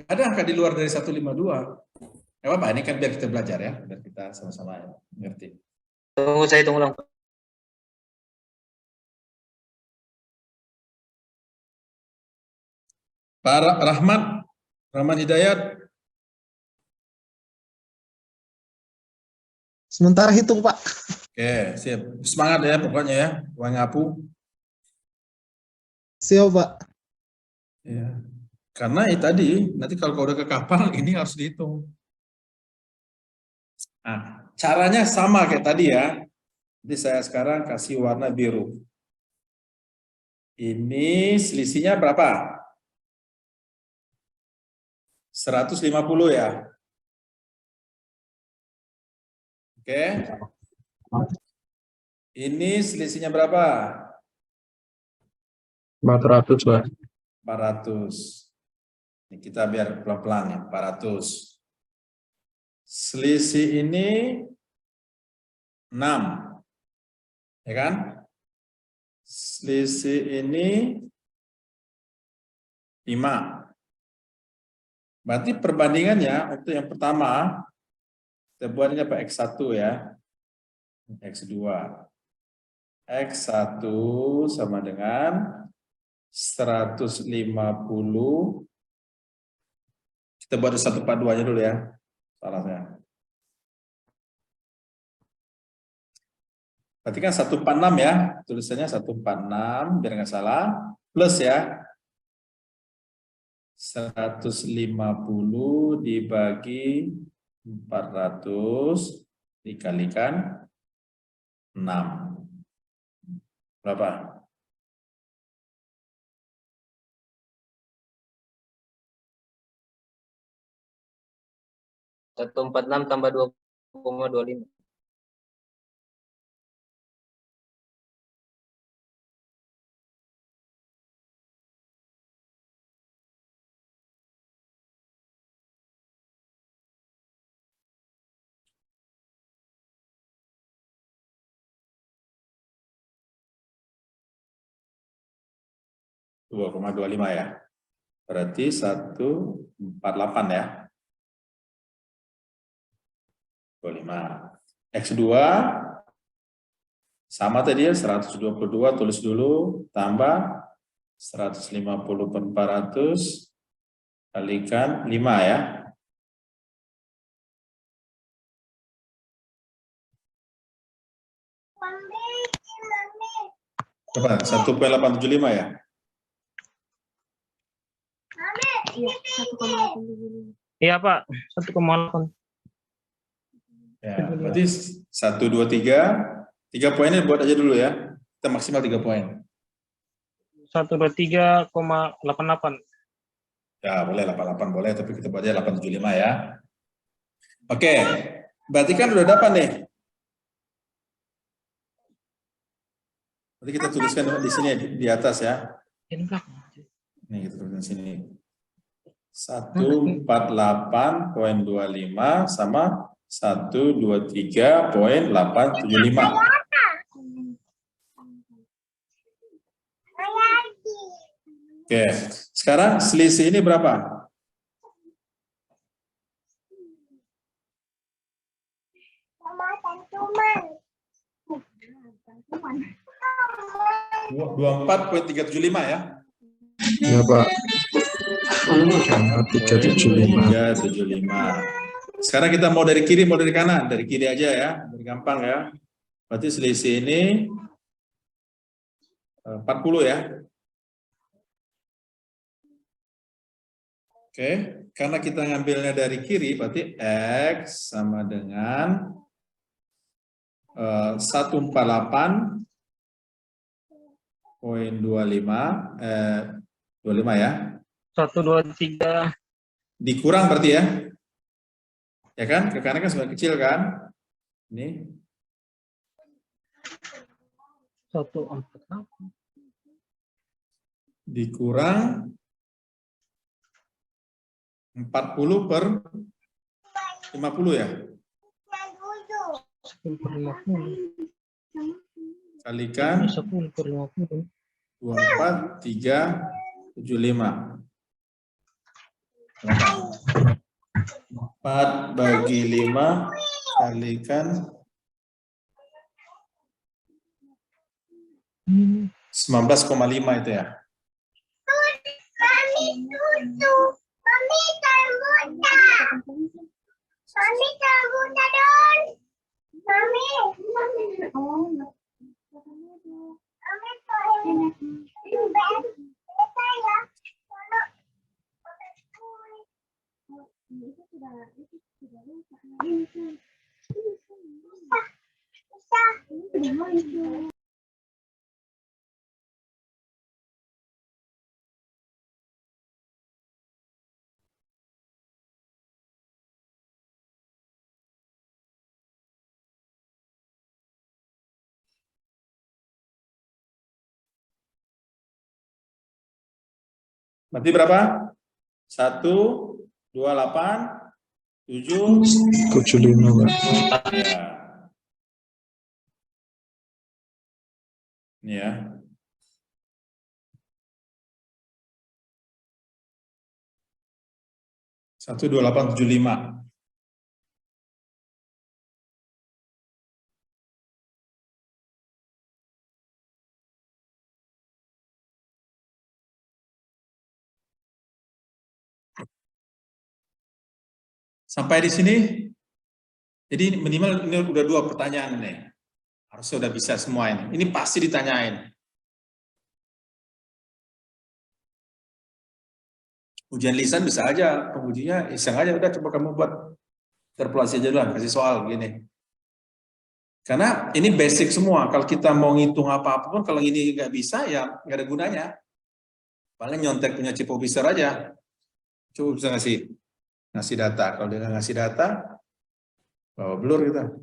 Ada angka di luar dari 152. Enggak apa-apa, ini kan biar kita belajar ya, biar kita sama-sama ngerti. Saya tunggu ulang. Pak Rahman Hidayat. Sementara hitung, Pak. Oke, siap. Semangat ya pokoknya ya, Wang Apu. Siap, Pak. Ya. Karena tadi, nanti kalau kau udah ke kapal, ini harus dihitung. Nah, caranya sama kayak tadi ya. Jadi saya sekarang kasih warna biru. Ini selisihnya berapa? 150 ya. Oke. Ini selisihnya berapa? 400 Pak. 400. Ini kita biar pelan-pelan ya, 400. Selisih ini 6. Ya kan? Selisih ini 5. Berarti perbandingannya untuk yang pertama, kita buat ini apa? X1 ya. X2. X1 sama dengan 150. Kita buat 142-nya dulu ya. Salah saya. Berarti kan 146 ya. Tulisannya 146 biar nggak salah. Plus ya. 150 dibagi 400 dikalikan 6. Berapa? Satu 46 tambah 2,25. 2,25 ya. Berarti 148 ya. 25. X2 sama tadi ya, 122 tulis dulu, tambah 150 per 400 kalikan 5 ya. Coba 1,875 ya. Iya Pak, 1,8. Ya, berarti 1, 2, 3 poinnya buat aja dulu ya. Kita maksimal 3 poin. 123,88. Ya, boleh 88 boleh, tapi kita buat aja 875 ya. Oke, berarti kan udah dapat nih. Berarti kita tuliskan di sini di atas ya. Nih kita tuliskan sini. 148,25 sama 123,875. Oke, sekarang selisih ini berapa? Dua 24,375 ya? Ya Pak. 375. 375. Sekarang kita mau dari kiri, mau dari kanan? Dari kiri aja ya, dari gampang ya. Berarti selisih ini 40 ya. Oke, karena kita ngambilnya dari kiri, berarti X sama dengan 148,25 25 ya. 123. Dikurang berarti ya. Ya kan? Ke kanan kan sebenarnya kecil kan? Ini 148. dikurang 40 per 50 ya. 10 per 50. Kalikan 10 per 50. 24,375. 4 bagi 5 kalikan 19,5 itu ya. Berarti berapa? 1, 28, 7, 75 Pak. ya. Ini ya. Satu 2875. Sampai di sini. Jadi minimal ini udah 2 pertanyaan nih. Harusnya udah bisa semua ini. Ini pasti ditanyain. Ujian lisan bisa aja, pengujinya iseng aja, udah coba kamu buat interpolasi aja lah, kasih soal gini. Karena ini basic semua, kalau kita mau ngitung apa-apa pun, kalau ini nggak bisa, ya nggak ada gunanya. Paling nyontek punya chip officer aja. Coba bisa ngasih data, kalau dia nggak ngasih data, bawa blur kita.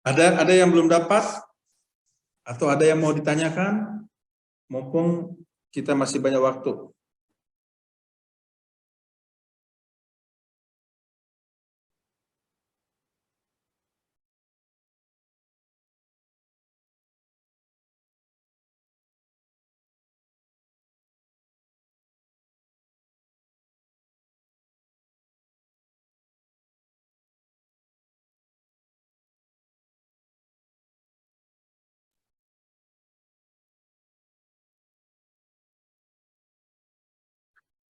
Ada yang belum dapat? Atau ada yang mau ditanyakan? Mumpung kita masih banyak waktu.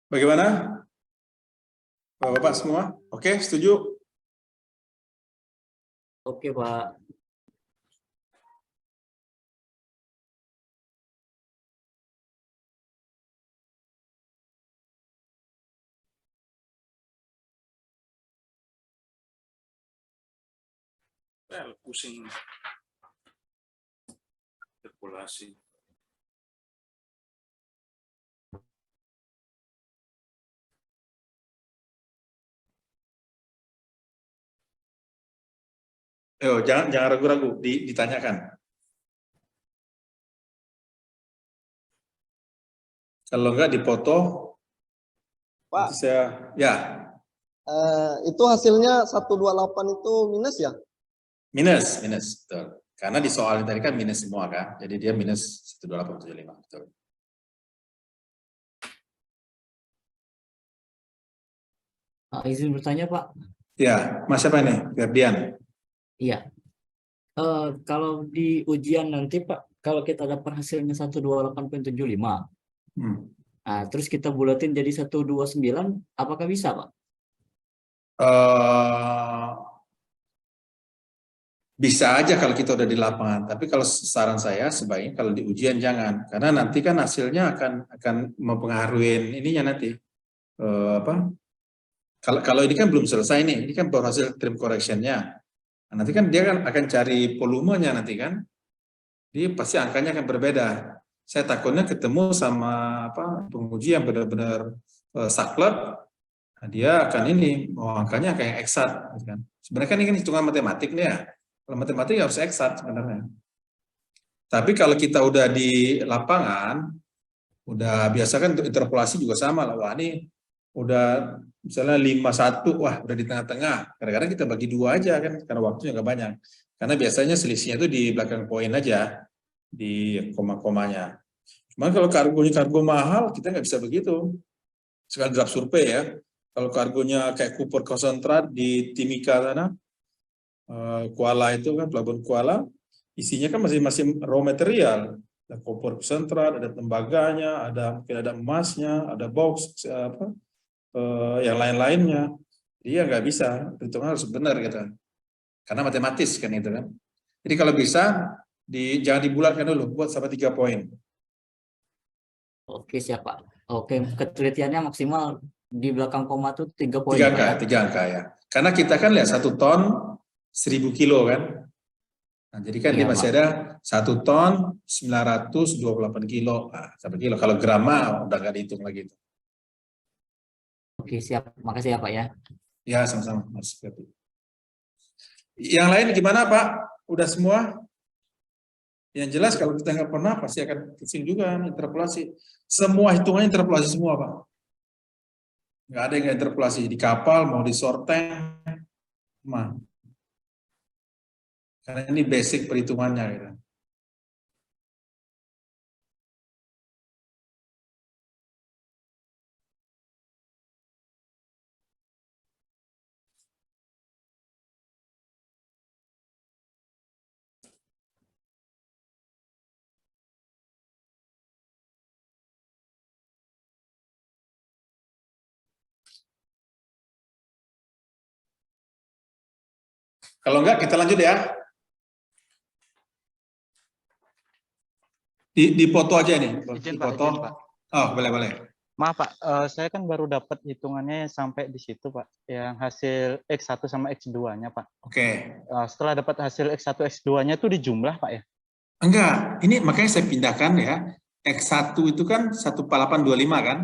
Bagaimana? Bapak-bapak semua? Oke, setuju? Oke, Pak. Pusing. Interpolasi. Jangan ragu-ragu, ditanyakan. Kalau enggak dipoto, Pak, nanti saya ya itu hasilnya 128 itu minus ya? minus, betul. Karena di soal tadi kan minus semua kan, jadi dia minus 128,75, betul. Izin bertanya, Pak. Ya, Mas siapa ini? Ferdian. Iya. Kalau di ujian nanti, Pak, kalau kita dapat hasilnya 128,75, nah, terus kita bulatin jadi 129, apakah bisa, Pak? Bisa aja kalau kita udah di lapangan, tapi kalau saran saya sebaiknya kalau di ujian jangan, karena nanti kan hasilnya akan mempengaruhi ininya nanti. Kalau ini kan belum selesai nih, ini kan baru hasil trim correction-nya. Nah, nanti kan dia kan akan cari volumenya nanti kan, jadi pasti angkanya akan berbeda. Saya takutnya ketemu sama penguji yang benar-benar saklek, nah, dia akan ini mau angkanya kayak eksat, kan? Sebenarnya kan ini kan hitungan matematik nih ya. Kalau matematik harus eksat sebenarnya. Tapi kalau kita udah di lapangan, udah biasa kan untuk interpolasi juga sama lah. Wah ini udah misalnya 51, wah udah di tengah-tengah. Kadang-kadang kita bagi 2 aja kan, karena waktunya nggak banyak. Karena biasanya selisihnya itu di belakang poin aja, di koma-komanya. Cuman kalau kargonya kargo mahal, kita nggak bisa begitu. Sekali draft survei ya, kalau kargonya kayak Cooper konsentrat di Timika sana, Kuala itu kan, pelabuhan Kuala, isinya kan masih raw material. Ada Cooper konsentrat, ada tembaganya, mungkin ada emasnya, ada box, yang lain-lainnya. Dia nggak bisa, perhitungan harus benar gitu. Karena matematis kan itu kan. Jadi kalau bisa, jangan dibulatkan dulu, buat sampai 3 poin. Oke, siap, Pak. Oke, ketelitiannya maksimal di belakang koma tuh 3 poin. 3 angka ya. Karena kita kan lihat 1 ton 1000 kilo kan. Nah, jadi kan dia masih ada 1 ton 928 kilo. Nah, 1 kilo. Kalau gram udah nggak dihitung lagi. Oke, siap. Makasih ya, Pak ya. Ya, sama-sama, Mas. Yang lain gimana, Pak? Udah semua? Yang jelas kalau kita nggak pernah, pasti akan pusing juga interpolasi. Semua hitungannya interpolasi semua, Pak. Nggak ada yang nggak interpolasi. Di kapal, mau di sorteng, mah. Karena ini basic perhitungannya. Gitu. Kalau enggak, kita lanjut ya. Di foto aja nih. Izin, Pak, izin, Pak. Oh, boleh. Maaf, Pak. Saya kan baru dapat hitungannya sampai di situ, Pak. Yang hasil X1 sama X2-nya, Pak. Oke. Setelah dapat hasil X1, X2-nya itu dijumlah, Pak ya? Enggak. Ini makanya saya pindahkan ya. X1 itu kan 14825 kan?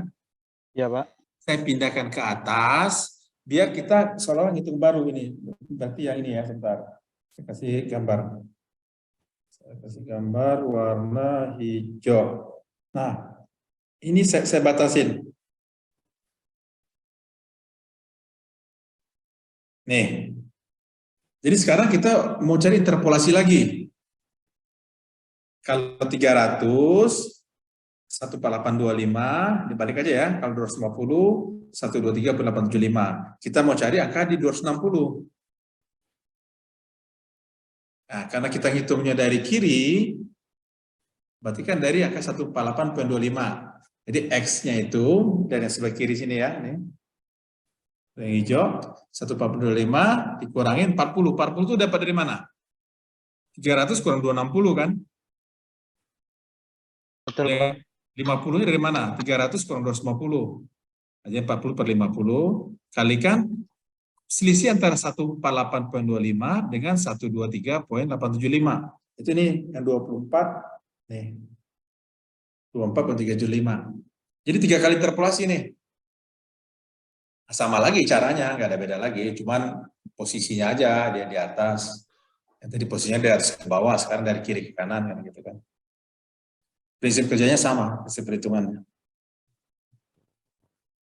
Iya, Pak. Saya pindahkan ke atas, biar kita seolah-olah ngitung baru ini. Berarti yang ini ya, sebentar. Saya kasih gambar. Saya kasih gambar warna hijau. Nah, ini saya batasin. Nih. Jadi sekarang kita mau cari interpolasi lagi. Kalau 300, 14825, dibalik aja ya. Kalau 250, 123,875. Kita mau cari angka di 260. Nah, karena kita hitungnya dari kiri, berarti kan dari angka 148,25. Jadi X-nya itu, dari yang sebelah kiri sini ya. Nih. Yang hijau, 148,25 dikurangin 40. 40 itu dapat dari mana? 300 kurang 260 kan? Betul, Pak. 50-nya dari mana? 300 kurang 250. Aja 40 per 50. Kalikan selisih antara 148,25 dengan 123,875. Itu nih yang 24. Nih. 24,375. Jadi 3 kali interpolasi nih. Sama lagi caranya, nggak ada beda lagi. Cuman posisinya aja dia di atas. Yang tadi posisinya dari atas ke bawah, sekarang dari kiri ke kanan kan gitu kan. Prinsip kerjanya sama, prinsip perhitungannya.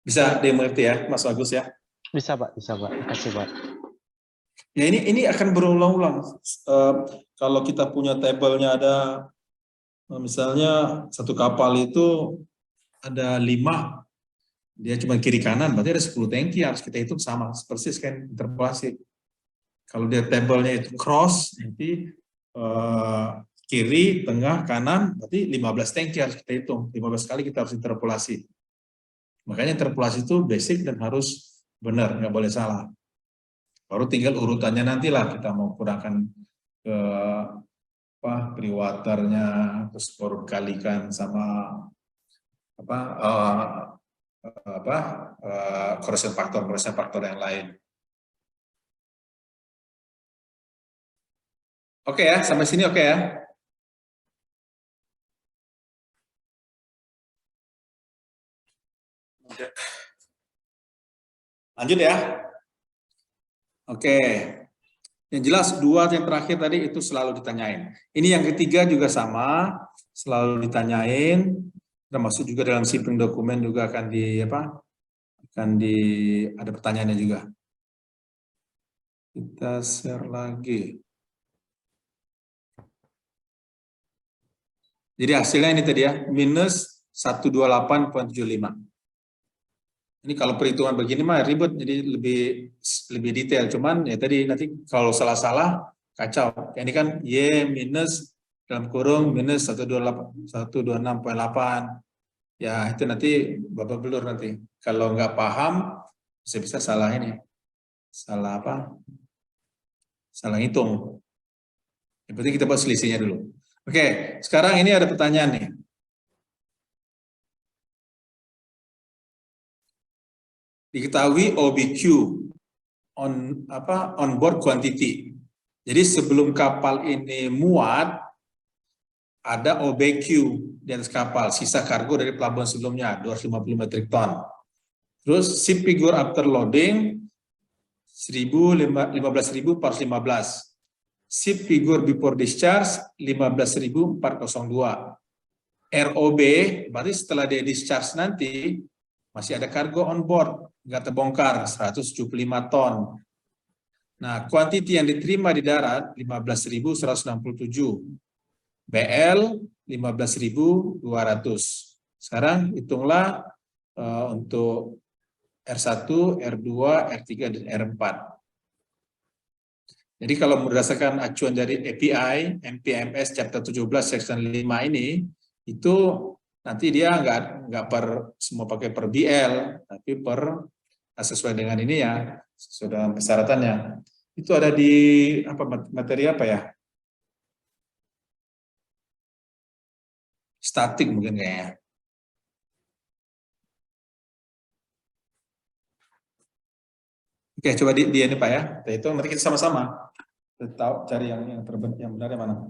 Bisa dimengerti ya, Mas Agus ya? Bisa, Pak. Bisa, Pak. Kasih, Pak. Ya ini akan berulang-ulang. Kalau kita punya tabelnya ada, misalnya satu kapal itu ada 5, dia cuma kiri kanan, berarti ada 10 tangki harus kita hitung sama, persis kan interpolasi. Kalau dia tabelnya itu cross, nanti kiri, tengah, kanan, berarti 15 tangki harus kita hitung. 15 kali kita harus interpolasi. Makanya interpolasi itu basic dan harus benar, nggak boleh salah. Baru tinggal urutannya nantilah kita mau kurangkan ke pre-waternya, terus baru kalikan sama correction faktor yang lain. Oke ya, sampai sini oke ya. Lanjut ya. Oke. Yang jelas dua yang terakhir tadi itu selalu ditanyain. Ini yang ketiga juga sama, selalu ditanyain, termasuk juga dalam shipping dokumen juga akan ada pertanyaannya juga. Kita share lagi. Jadi hasilnya ini tadi ya, minus 128,75. Ini kalau perhitungan begini mah ribet, jadi lebih detail. Cuman ya tadi nanti kalau salah-salah kacau. Ini kan Y minus dalam kurung minus 126,8. Ya itu nanti babak belur nanti. Kalau nggak paham bisa salah ini, salah Salah hitung. Yang penting kita buat selisihnya dulu. Oke, sekarang ini ada pertanyaan nih. Diketahui OBQ on board quantity. Jadi sebelum kapal ini muat ada OBQ di atas kapal, sisa kargo dari pelabuhan sebelumnya 250 metric ton. Terus ship figure after loading 15.415. Ship figure before discharge 15.402. ROB berarti setelah dia discharge nanti masih ada kargo on board, nggak terbongkar 175 ton. Nah, kuantiti yang diterima di darat 15.167. BL 15.200. Sekarang hitunglah untuk R1, R2, R3, dan R4. Jadi kalau berdasarkan acuan dari API, MPMS Chapter 17 Section 5 ini, itu nanti dia nggak semua pakai per BL, tapi sesuai dengan ini ya, sesuai dengan persyaratannya. Itu ada di materi apa ya? Statik mungkin kayaknya. Oke, coba di ini Pak ya. Itu nanti kita sama-sama tahu cari yang benar yang mana.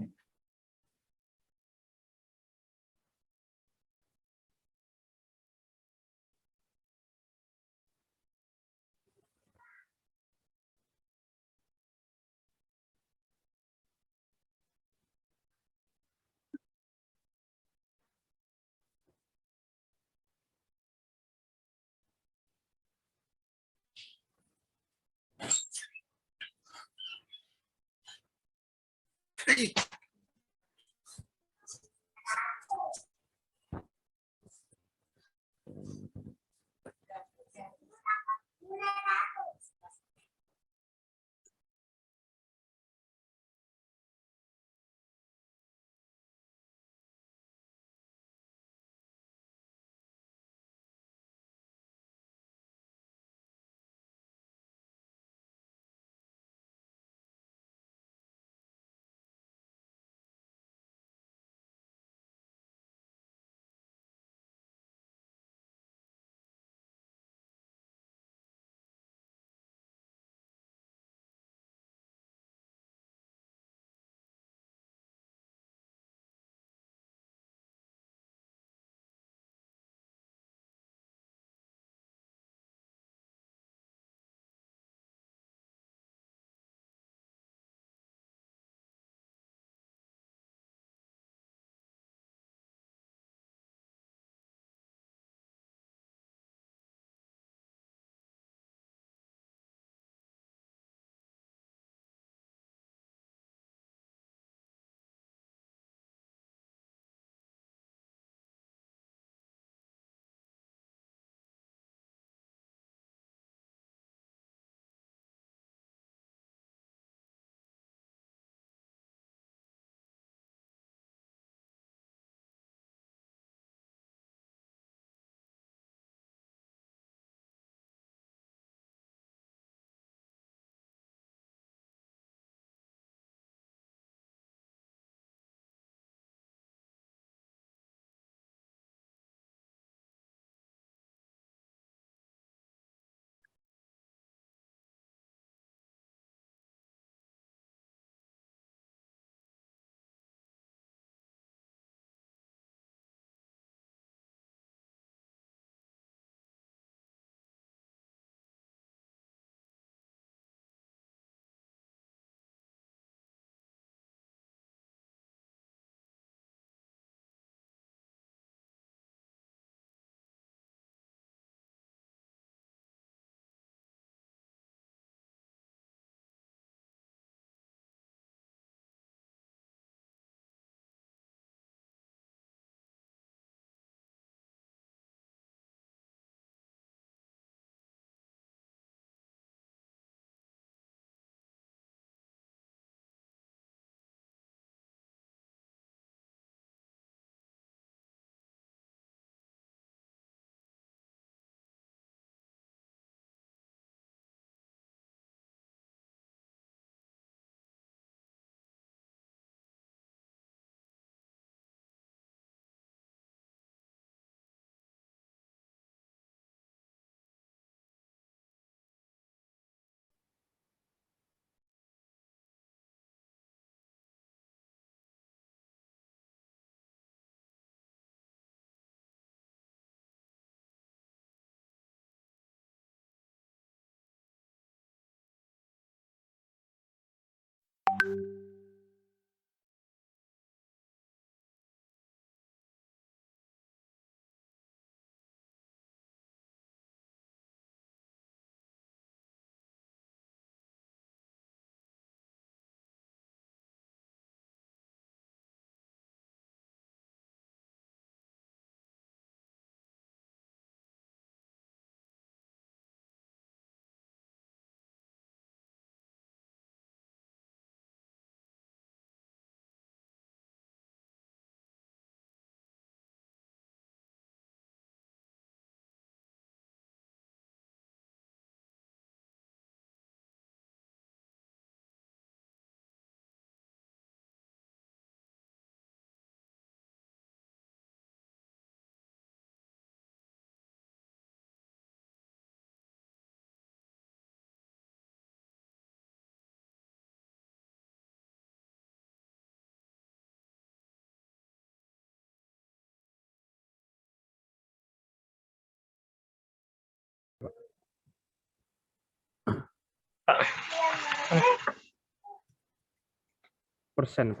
Persen.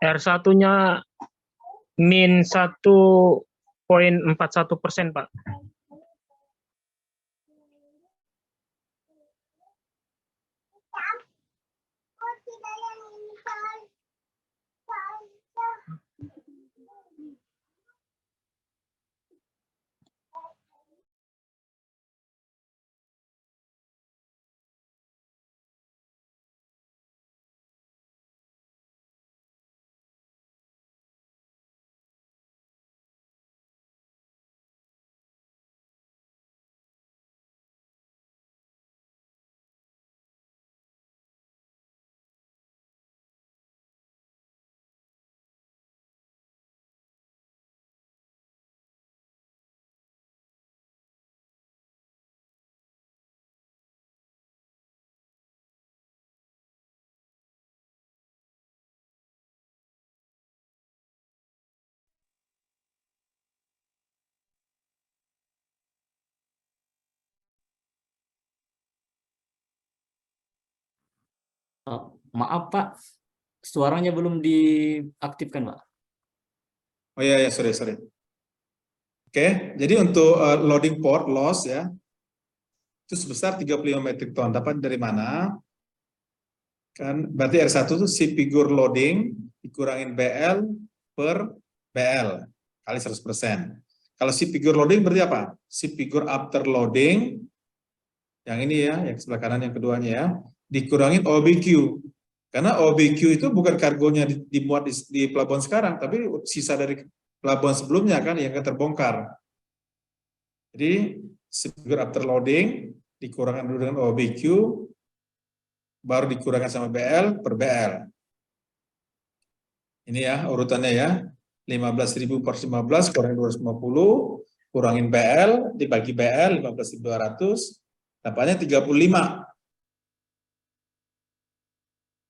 R1-nya min 1,41%, Pak. Maaf Pak, suaranya belum diaktifkan Pak. Oh iya, ya, sorry. Oke, jadi untuk loading port loss ya, itu sebesar 35 metric ton. Dapat dari mana? Kan berarti R1 itu si figur loading dikurangin BL per BL kali 100%. Kalau si figur loading berarti apa? Si figur after loading, yang ini ya, yang sebelah kanan yang keduanya ya, dikurangin OBQ. Karena OBQ itu bukan kargonya dimuat di pelabuhan sekarang, tapi sisa dari pelabuhan sebelumnya kan yang terbongkar. Jadi si figur after loading dikurangkan dulu dengan OBQ, baru dikurangkan sama BL per BL. Ini ya urutannya ya, 15.000 per 15 kurangin 250, kurangin BL, dibagi BL 15.200, dapatnya 35.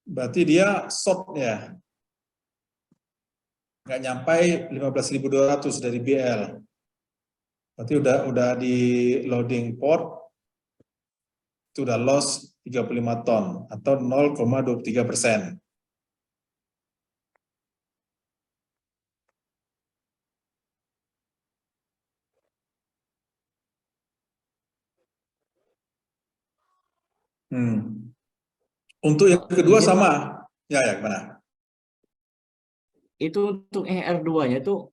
Berarti dia short ya, nggak nyampai 15.200 dari BL. Berarti udah di loading port, itu udah loss 35 ton atau 0,23%. Untuk yang kedua sama, ya gimana? Itu untuk R2-nya itu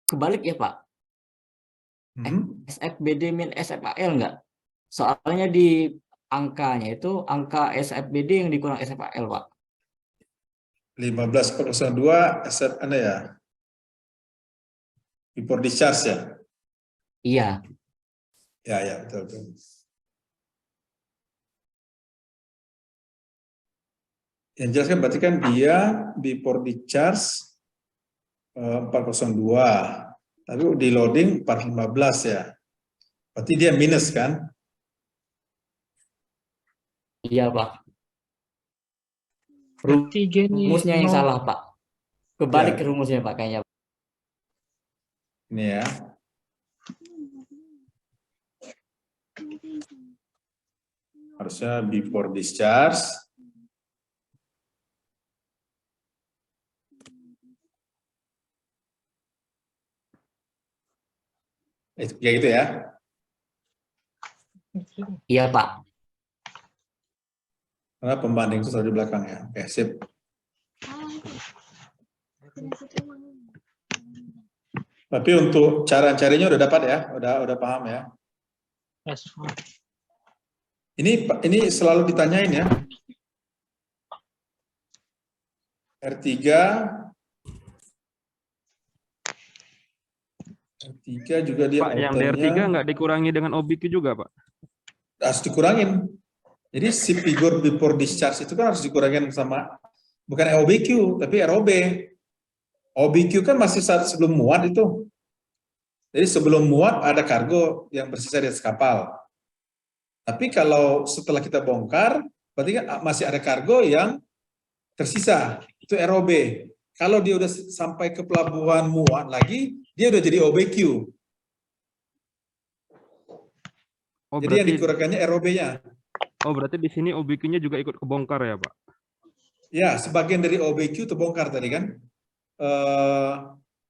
kebalik ya Pak? SFBD min SFAL enggak? Soalnya di angkanya itu angka SFBD yang dikurang SFAL Pak. 15,02 SF Anda ya? Before discharge ya? Iya. Ya, betul. Yang jelas kan berarti kan dia before discharge 402, tapi di loading 415 ya. Berarti dia minus kan? Iya Pak. Rumusnya yang salah Pak. Kebalik Ya. rumusnya Pak kayaknya. Ini ya. Harusnya before discharge. Ya gitu ya. Iya Pak. Karena pembanding itu selalu di belakang ya. Oke, sip. Tapi untuk cara-caranya udah dapat ya, udah paham ya. Ini selalu ditanyain ya. R3 juga dia Pak, yang DR3 nggak dikurangi dengan OBQ juga, Pak? Harus dikurangin. Jadi si figur before discharge itu kan harus dikurangin sama, bukan OBQ, tapi ROB. OBQ kan masih saat sebelum muat itu. Jadi sebelum muat ada kargo yang bersisa di atas kapal. Tapi kalau setelah kita bongkar, berarti kan masih ada kargo yang tersisa. Itu ROB. Kalau dia udah sampai ke pelabuhan muat lagi, dia udah jadi OBQ. Jadi yang dikurangkannya ROB-nya. Oh, berarti di sini OBQ-nya juga ikut kebongkar ya, Pak? Ya, sebagian dari OBQ terbongkar tadi kan.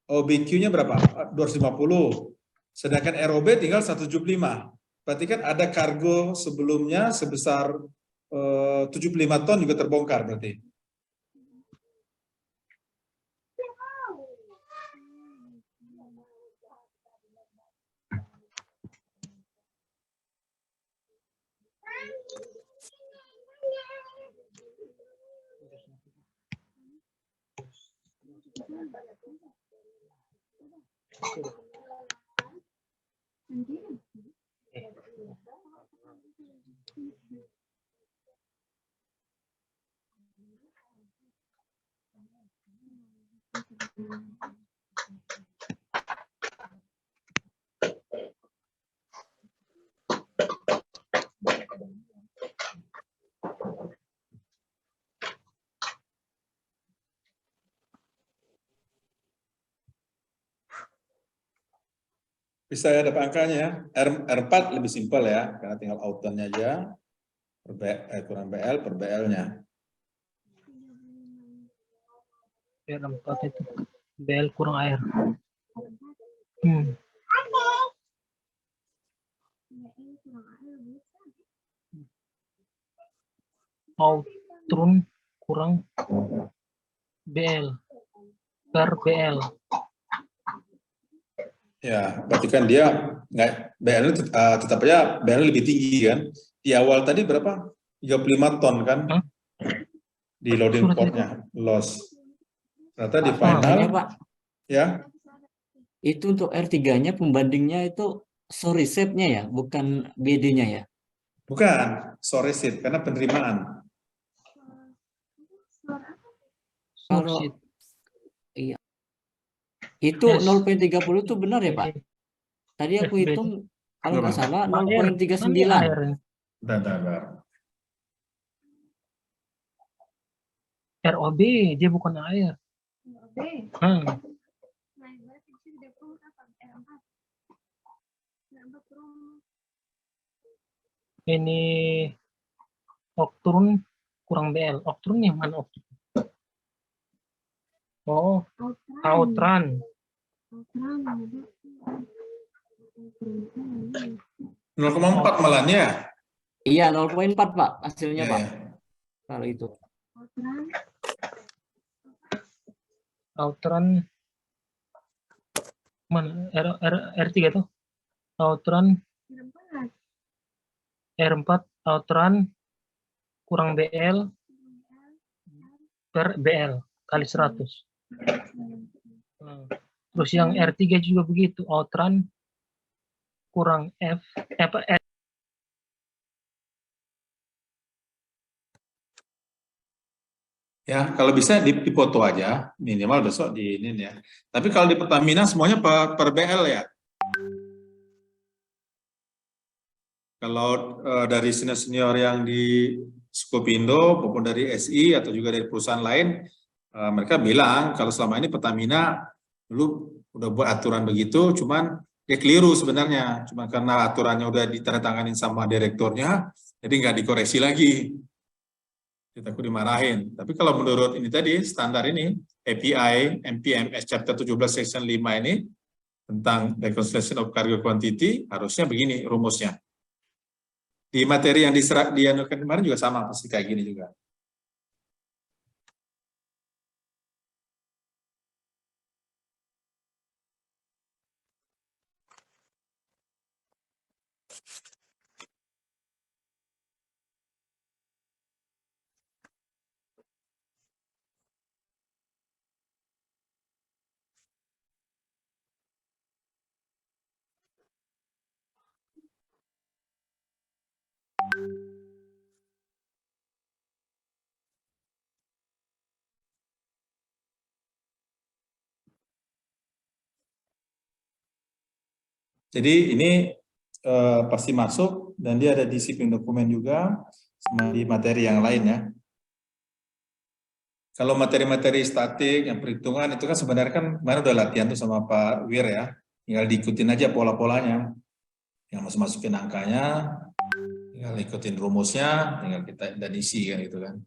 OBQ-nya berapa? 250. Sedangkan ROB tinggal 175. Berarti kan ada kargo sebelumnya sebesar 75 ton juga terbongkar berarti. Bisa ya dapat angkanya ya. R4 lebih simpel ya, karena tinggal outline aja. Kurang BL per BL-nya. R4 itu BL kurang air. Outrun kurang BL per BL. Ya, berarti kan dia nggak BL tetap aja BL lebih tinggi kan. Di awal tadi berapa? 35 ton kan? Di loading portnya loss. Ternyata di final Makanya, Pak, ya. itu untuk R3-nya pembandingnya itu sorry set-nya ya, bukan BD-nya ya. Bukan, sorry receipt karena penerimaan. Kalau iya. Itu 0,30 itu benar ya, Pak? Tadi aku hitung kalau nggak salah 0,39. Bentar. ROB dia bukan air. Ini Octrun kurang BL. Octrun yang mana Octrun? Oh, Outran. 0,4 malahnya. Iya, 0,4 Pak hasilnya Ya, Pak. ya. Kalau itu. Outran mana R3 tuh? Outran R4 Outran kurang BL per BL kali 100. Terus yang R3 juga begitu, Outran kurang F Ya, kalau bisa dipoto aja, minimal besok di ini ya. Tapi kalau di Pertamina semuanya per BL ya. Kalau dari senior-senior yang di Skopindo maupun dari SI atau juga dari perusahaan lain, mereka bilang kalau selama ini Pertamina dulu udah buat aturan begitu, cuman dia keliru sebenarnya. Cuma karena aturannya udah ditandatanganin sama direkturnya, jadi nggak dikoreksi lagi. Kita aku dimarahin. Tapi kalau menurut ini tadi, standar ini, API, MPMS Chapter 17 Section 5 ini, tentang Reconciliation of Cargo Quantity, harusnya begini rumusnya. Di materi yang dianukan kemarin juga sama, pasti kayak gini juga. Jadi ini pasti masuk dan dia ada di shipping dokumen juga sama di materi yang lain ya. Kalau materi-materi statik yang perhitungan itu kan sebenarnya kan kemarin udah latihan tuh sama Pak Wir ya. Tinggal diikutin aja pola-polanya. Yang masukin angkanya, tinggal ikutin rumusnya, tinggal kita dan isi kan gitu kan.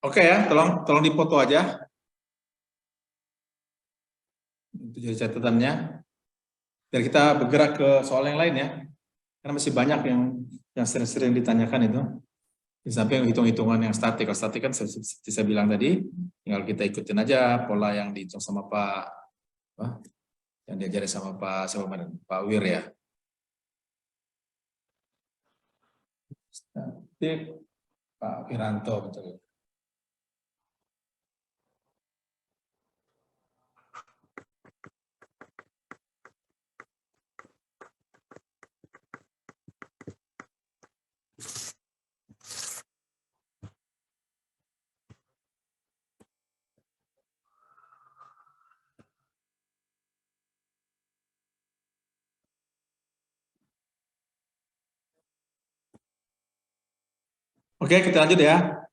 Oke ya, tolong dipoto aja. Itu jadi catatannya. Biar kita bergerak ke soal yang lain ya. Karena masih banyak yang sering-sering ditanyakan itu. Di samping hitung-hitungan yang statik. Kalau statik kan seperti saya bilang tadi, tinggal kita ikutin aja pola yang dihitung sama yang diajari sama Pak Wir ya. Statik Pak Wiranto betul. Oke, kita lanjut ya.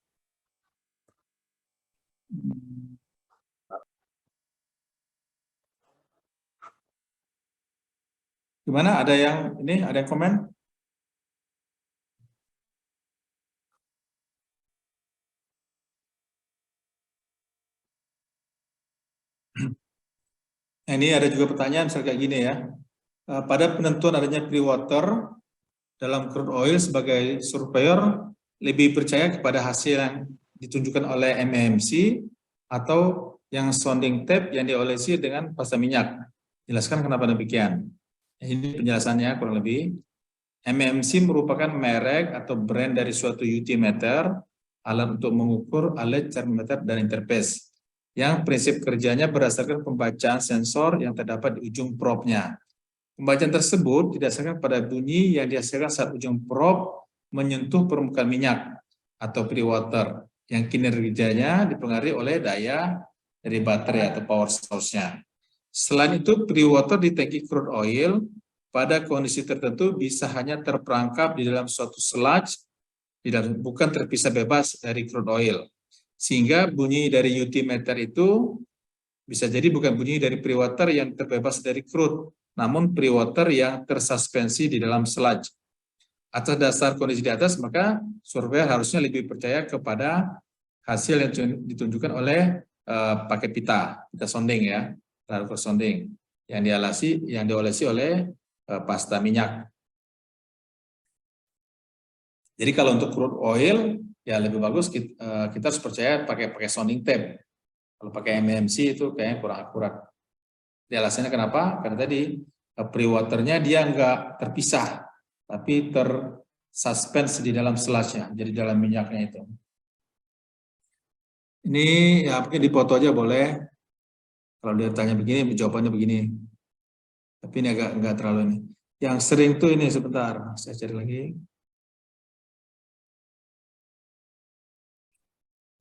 Gimana? Ada yang komen? Nah, ini ada juga pertanyaan misalnya kayak gini ya. Pada penentuan adanya pre-water dalam crude oil sebagai surveyor lebih percaya kepada hasil yang ditunjukkan oleh MMC atau yang sounding tape yang diolesi dengan pasta minyak. Jelaskan kenapa demikian. Ini penjelasannya kurang lebih. MMC merupakan merek atau brand dari suatu UT meter, alat untuk mengukur, alat termometer dan interface, yang prinsip kerjanya berdasarkan pembacaan sensor yang terdapat di ujung probe-nya. Pembacaan tersebut didasarkan pada bunyi yang dihasilkan saat ujung probe menyentuh permukaan minyak atau pre-water, yang kinerjanya dipengaruhi oleh daya dari baterai atau power source-nya. Selain itu, pre-water di tangki crude oil pada kondisi tertentu bisa hanya terperangkap di dalam suatu sludge, bukan terpisah bebas dari crude oil. Sehingga bunyi dari UT meter itu bisa jadi bukan bunyi dari pre-water yang terbebas dari crude, namun pre-water yang tersuspensi di dalam sludge. Atas dasar kondisi di atas, maka surveyor harusnya lebih percaya kepada hasil yang ditunjukkan oleh pakai pita sounding ya, lalu sounding yang diolesi oleh pasta minyak. Jadi kalau untuk crude oil ya lebih bagus kita harus percaya pakai sounding tape. Kalau pakai MMC itu kayaknya kurang akurat. Alasannya kenapa? Karena tadi pre-waternya dia nggak terpisah, tapi tersuspense di dalam sludge-nya, jadi dalam minyaknya itu. Ini ya mungkin dipoto aja boleh. Kalau dia tanya begini, jawabannya begini. Tapi ini agak nggak terlalu ini. Yang sering tuh ini sebentar, saya cari lagi.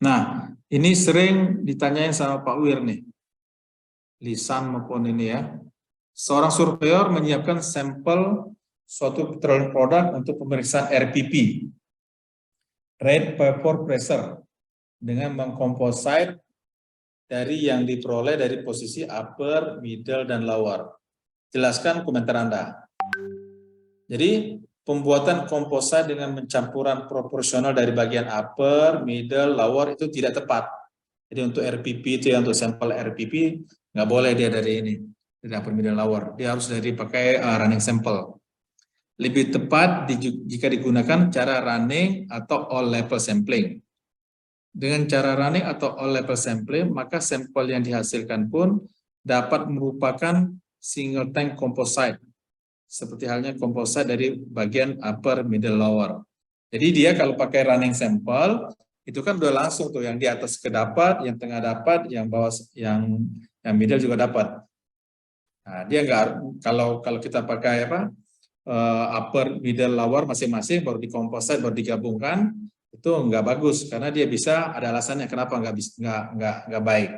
Nah, ini sering ditanyain sama Pak Wir nih. Lisan maupun ini ya. Seorang surveyor menyiapkan sampel suatu petroleum produk untuk pemeriksaan RPP, rate vapor pressure, dengan mengkomposit dari yang diperoleh dari posisi upper, middle, dan lower. Jelaskan komentar Anda. Jadi, pembuatan komposit dengan pencampuran proporsional dari bagian upper, middle, lower itu tidak tepat. Jadi untuk RPP itu ya, untuk sampel RPP, nggak boleh dia dari ini, dari upper, middle, lower. Dia harus dari pakai running sample. Lebih tepat jika digunakan cara running atau all level sampling. Dengan cara running atau all level sampling, maka sampel yang dihasilkan pun dapat merupakan single tank composite, seperti halnya komposit dari bagian upper, middle, lower. Jadi dia kalau pakai running sample, itu kan udah langsung tuh, yang di atas kedapat, yang tengah dapat, yang bawah, yang middle juga dapat. Nah, dia nggak, kalau kita pakai upper, middle, lower masing-masing, baru dikomposit, baru digabungkan, itu nggak bagus, karena dia bisa, ada alasannya kenapa nggak baik.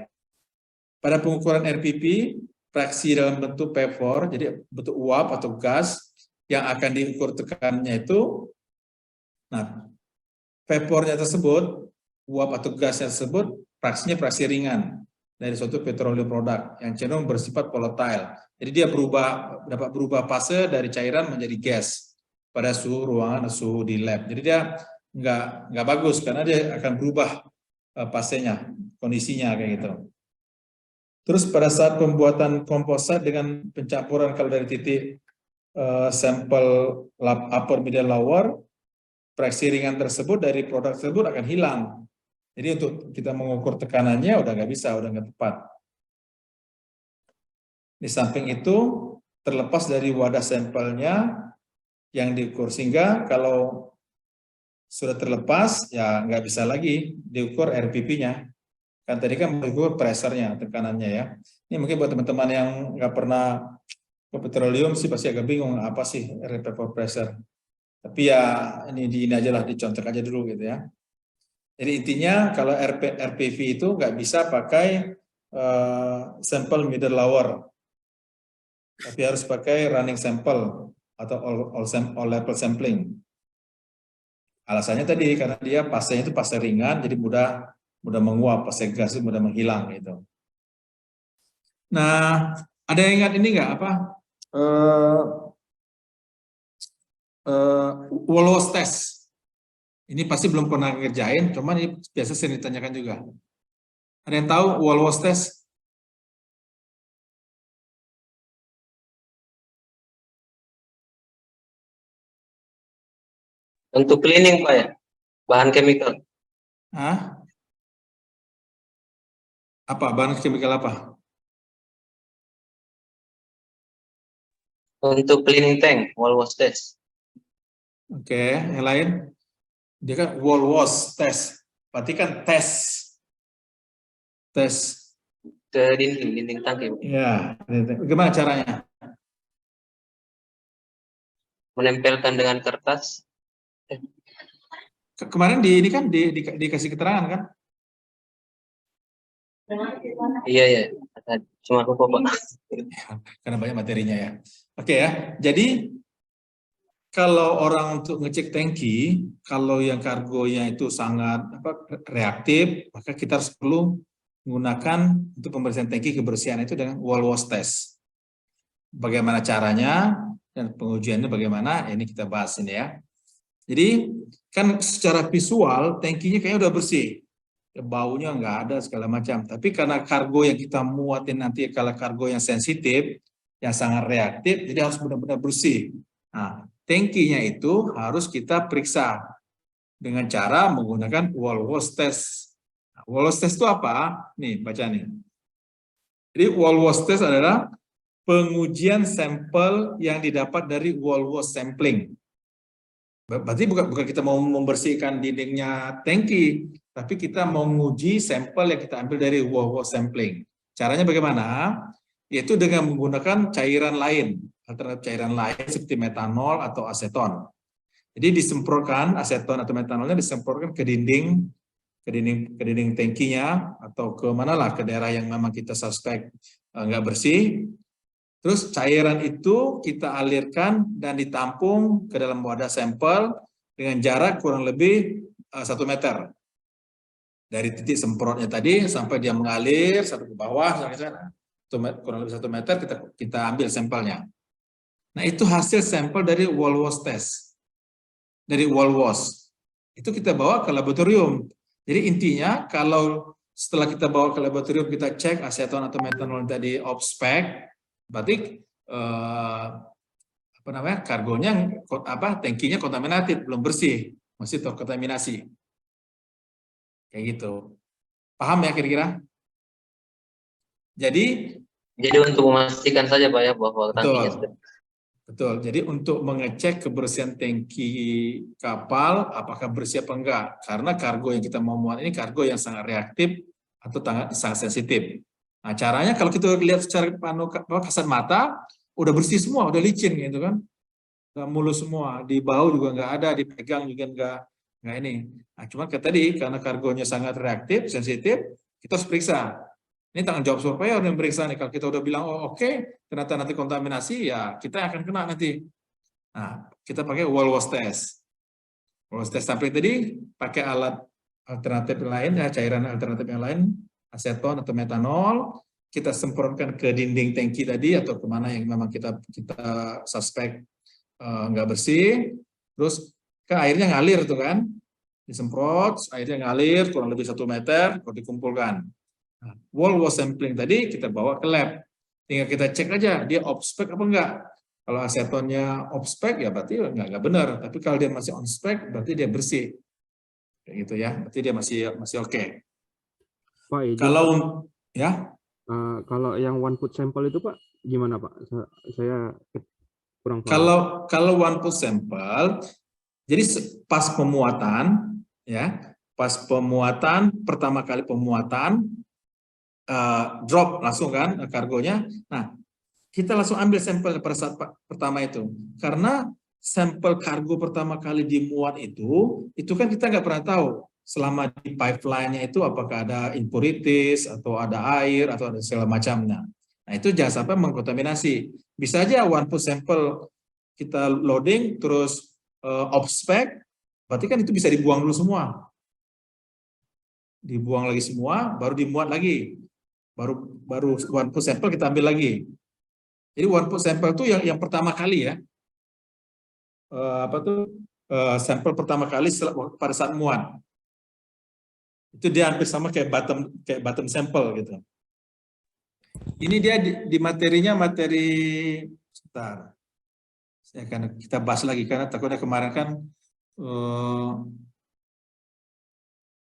Pada pengukuran RPP, fraksi dalam bentuk P4, jadi bentuk uap atau gas yang akan diukur tekanannya itu, nah vapornya tersebut, uap atau gasnya tersebut, fraksinya fraksi ringan dari suatu petroleum produk yang cenderung bersifat volatile. Jadi dia dapat berubah fase dari cairan menjadi gas pada suhu ruangan atau suhu di lab. Jadi dia nggak bagus karena dia akan berubah pasenya, kondisinya kayak gitu. Terus pada saat pembuatan komposat dengan pencampuran kalau dari titik sampel upper, middle, lower, fraksi ringan tersebut dari produk tersebut akan hilang. Jadi untuk kita mengukur tekanannya udah nggak bisa, udah nggak tepat. Di samping itu, terlepas dari wadah sampelnya yang diukur, sehingga kalau sudah terlepas, ya nggak bisa lagi diukur RPP-nya. Kan tadi kan mengukur pressure-nya, tekanannya ya. Ini mungkin buat teman-teman yang nggak pernah ke petroleum sih pasti agak bingung, apa sih vapor pressure. Tapi ya ini aja lah, dicontoh aja dulu gitu ya. Jadi intinya kalau RPV itu nggak bisa pakai sampel middle lower, tapi harus pakai running sample atau all level sampling. Alasannya tadi karena dia pasenya itu fase ringan, jadi mudah menguap, fase gas itu mudah menghilang gitu. Nah, ada yang ingat ini nggak apa? Walls test. Ini pasti belum pernah ngerjain, cuman ini biasa sering ditanyakan juga. Ada yang tahu Walls test? Untuk cleaning Pak ya, bahan chemical. Hah? Apa? Bahan chemical apa? Untuk cleaning tank, wall wash test. Oke, yang lain? Dia kan wall wash test. Berarti kan tes ke dinding tangki. Ya, gimana caranya? Menempelkan dengan kertas. Kemarin ini kan dikasih keterangan kan? Iya ya, cuma lupa Pak. Karena banyak materinya ya. Oke ya, jadi kalau orang untuk ngecek tangki, kalau yang kargonya itu sangat reaktif, maka kita harus perlu menggunakan untuk pembersihan tangki, kebersihan itu dengan wall wash test. Bagaimana caranya dan pengujiannya bagaimana, ini kita bahas ini ya. Jadi kan secara visual tangkinya kayaknya udah bersih, baunya nggak ada segala macam. Tapi karena kargo yang kita muatin nanti kalau kargo yang sensitif, yang sangat reaktif, jadi harus benar-benar bersih. Nah, tangkinya itu harus kita periksa dengan cara menggunakan wall wash test. Nah, wall wash test itu apa? Nih baca nih. Jadi wall wash test adalah pengujian sampel yang didapat dari wall wash sampling. Berarti bukan kita mau membersihkan dindingnya tangki, tapi kita mau menguji sampel yang kita ambil dari wall wash sampling. Caranya bagaimana? Yaitu dengan menggunakan cairan lain, alternatif cairan lain seperti metanol atau aseton. Jadi disemprotkan aseton atau metanolnya disemprotkan ke dinding tangkinya atau ke manalah ke daerah yang memang kita suspek nggak bersih. Terus cairan itu kita alirkan dan ditampung ke dalam wadah sampel dengan jarak kurang lebih 1 meter. Dari titik semprotnya tadi sampai dia mengalir sampai ke bawah, kurang lebih 1 meter kita ambil sampelnya. Nah itu hasil sampel dari wall wash test. Dari wall wash. Itu kita bawa ke laboratorium. Jadi intinya kalau setelah kita bawa ke laboratorium kita cek aseton atau metanol tadi off spec, berarti kargonya tangkinya kontaminated, belum bersih, masih terkontaminasi. Kayak gitu. Paham ya kira-kira? Jadi untuk memastikan saja Pak ya bahwa tangkinya sudah. Betul. Jadi untuk mengecek kebersihan tangki kapal apakah bersih apa enggak, karena kargo yang kita mau muat ini kargo yang sangat reaktif atau sangat sensitif. Nah, caranya kalau kita lihat secara kasat mata, udah bersih semua, udah licin gitu kan. Nggak mulus semua, di bau juga nggak ada, dipegang juga nggak ini. Nah, cuma tadi karena kargonya sangat reaktif, sensitif, kita harus periksa. Ini tanggung jawab surveyor yang periksa nih. Kalau kita udah bilang, oh oke, ternyata nanti kontaminasi, ya kita akan kena nanti. Nah, kita pakai wall wash test. Wall wash test sampai tadi pakai alat alternatif lain, ya, cairan alternatif yang lain, aseton atau metanol, kita semprotkan ke dinding tangki tadi atau kemana yang memang kita suspek nggak bersih, terus ke airnya ngalir tuh kan, disemprot, airnya ngalir kurang lebih 1 meter, baru dikumpulkan. Nah, wall was sampling tadi kita bawa ke lab, tinggal kita cek aja dia off spec apa enggak. Kalau asetonnya off spec ya berarti enggak benar, tapi kalau dia masih on spec berarti dia bersih, kayak gitu ya, berarti dia masih oke. Pak, izin, Kalau Pak. ya, Kalau yang one foot sample itu Pak, gimana Pak? Saya kurang paham. kalau one foot sample, jadi pas pemuatan, ya, pas pemuatan pertama kali pemuatan drop langsung kan kargonya. Nah, kita langsung ambil sampel pada saat pertama itu, karena sampel kargo pertama kali dimuat itu kan kita nggak pernah tahu selama di pipeline-nya itu apakah ada impurities atau ada air atau ada segala macamnya. Nah, itu jangan sampai mengkontaminasi. Bisa aja one foot sample kita loading terus off spec, berarti kan itu bisa dibuang dulu semua. Dibuang lagi semua, baru dimuat lagi. Baru one foot sample kita ambil lagi. Jadi one foot sample itu yang pertama kali ya. Sampel pertama kali pada saat muat. Itu dia hampir sama kayak bottom sample gitu. Ini dia di materinya sebentar. Kita bahas lagi karena takutnya kemarin kan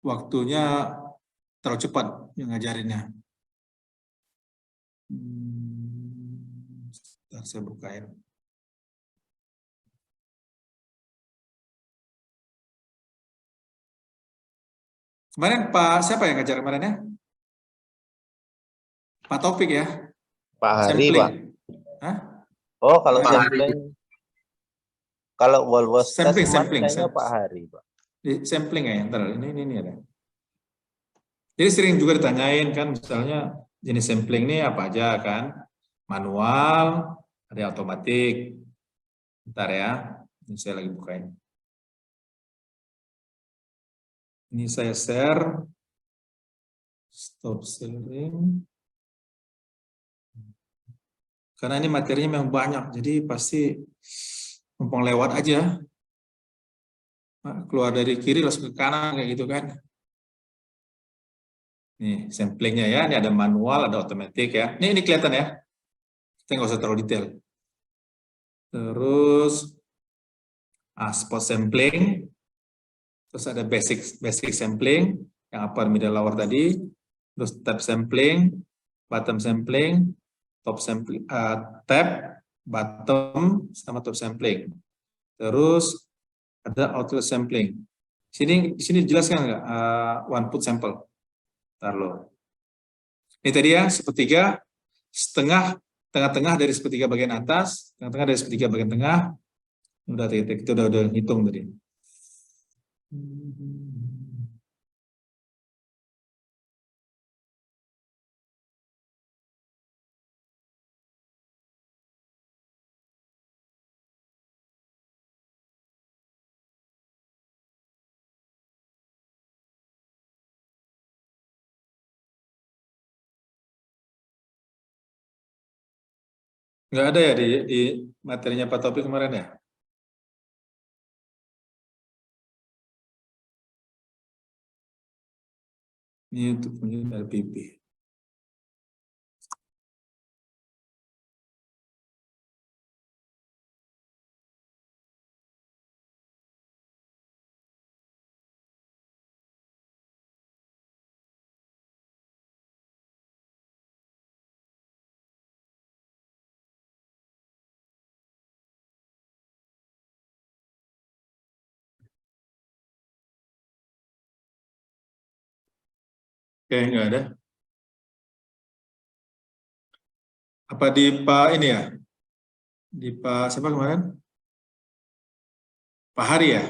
waktunya terlalu cepat yang ngajarinnya. Sebentar, saya bukain. Kemarin Pak siapa yang ngajar kemarin ya? Pak Taufik ya? Pak Hari, Sampling. Pak. Hah? Oh, kalau sampling, kalau Wolbos Sampling, kayaknya Pak Hari, Pak. Sampling ya, ntar ini ada. Jadi sering juga ditanyain kan, misalnya jenis sampling ini apa aja kan? Manual, ada otomatik. Bentar ya, ini saya lagi bukain. Ini saya share. Stop sharing. Karena ini materinya memang banyak, jadi pasti numpang lewat aja. Keluar dari kiri langsung ke kanan kayak gitu kan. Nih samplingnya ya, ini ada manual, ada otomatis ya. Ini kelihatan ya. Kita nggak usah terlalu detail. Terus spot sampling. Terus ada basic sampling yang upper middle lower tadi. Terus tab sampling, bottom sampling, top sampling, tab, bottom sama top sampling. Terus ada outlet sampling. Di sini dijelaskan nggak one foot sample? Taruh. Ini tadi ya sepertiga, tengah-tengah dari sepertiga bagian atas, tengah-tengah dari sepertiga bagian tengah. Kita udah hitung tadi. Nggak ada ya di materinya Pak Topik kemarin ya? Ini untuk punya RPP. Oke, nggak ada. Apa di Pak ini ya? Di Pak siapa kemarin? Pak Hari ya?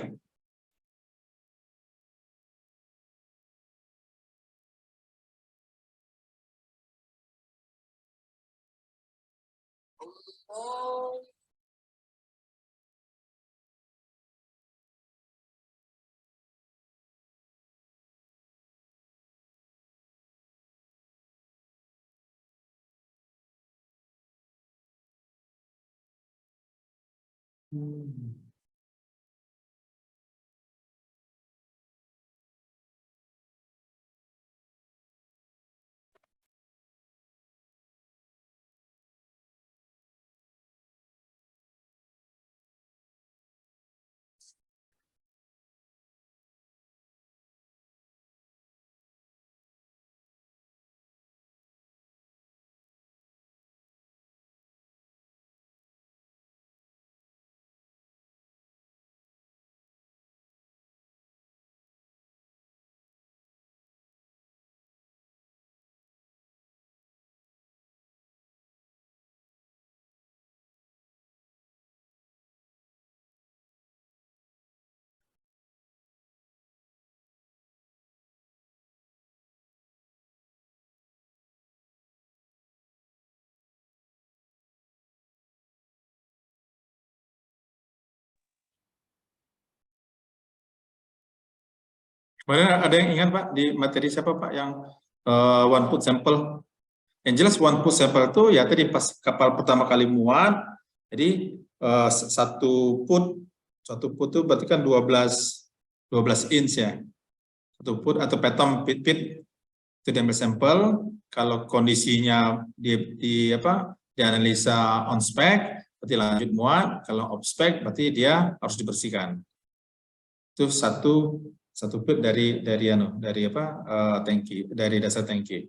Kemudian ada yang ingat Pak di materi siapa Pak yang one put sample? Yang jelas one put sample itu ya tadi pas kapal pertama kali muat, jadi satu put itu berarti kan 12 inch ya. Satu put atau petom pit itu diambil sampel. Kalau kondisinya dianalisa on spec, berarti lanjut muat. Kalau off spec, berarti dia harus dibersihkan. Itu satu put dari tangki, dari dasar tangki.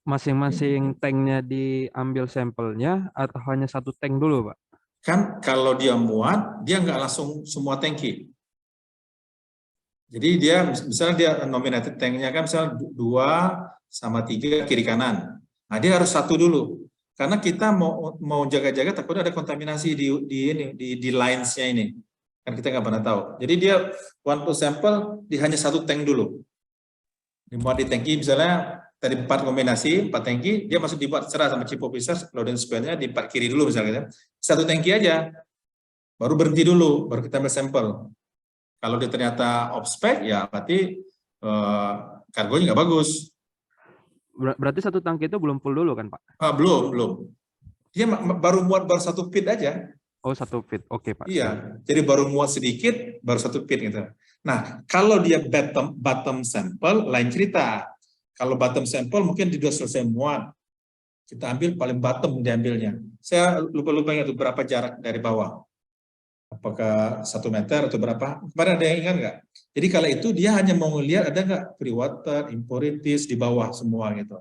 Masing-masing tanknya diambil sampelnya atau hanya satu tank dulu, Pak? Kan kalau dia muat, dia nggak langsung semua tangki. Jadi dia misalnya dia nominated tanknya kan misalnya 2 sama 3 kiri kanan. Nah dia harus satu dulu. Karena kita mau jaga-jaga takutnya ada kontaminasi di lines-nya ini. Kan kita nggak pernah tahu. Jadi dia one put sample di hanya satu tank dulu. Dimuat di tangki misalnya tadi 4 kombinasi, 4 tangki, dia masuk dibuat cerah sama chip officer, load and square-nya di 4 kiri dulu misalnya. Satu tangki aja. Baru berhenti dulu, baru kita ambil sampel. Kalau dia ternyata off spec, ya berarti kargonya nggak bagus. Berarti satu tangki itu belum full dulu kan Pak? Belum. Dia baru muat baru satu feet aja. Oh, satu feet, oke Pak. Iya, jadi baru muat sedikit, baru satu feet gitu. Nah, kalau dia bottom sample, lain cerita. Kalau bottom sample mungkin dia sudah selesai muat. Kita ambil paling bottom diambilnya. Saya lupa ingat itu berapa jarak dari bawah. Apakah 1 meter atau berapa? Kemarin ada yang ingat nggak? Jadi kalau itu dia hanya mau lihat ada nggak free water, impurities di bawah semua gitu.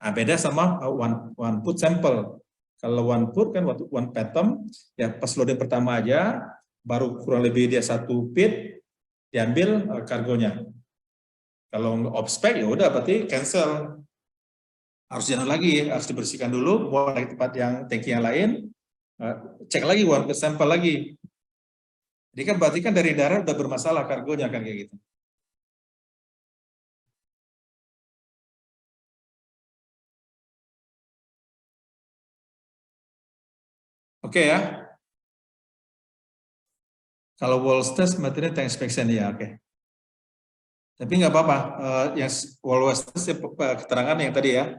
Nah, beda sama one put sample. Kalau one put kan one petom, ya pas loading pertama aja, baru kurang lebih dia 1 feet diambil kargonya. Kalau off spec ya udah berarti cancel. Harus jalan lagi, harus dibersihkan dulu, buat lagi tempat yang tangki yang lain. Cek lagi one put sample lagi. Jadi kan berarti kan dari darat udah bermasalah kargonya kan kayak gitu. Oke ya. Kalau wall test materinya tank inspection ya oke. Tapi nggak apa-apa. Yang wall test keterangan yang tadi ya.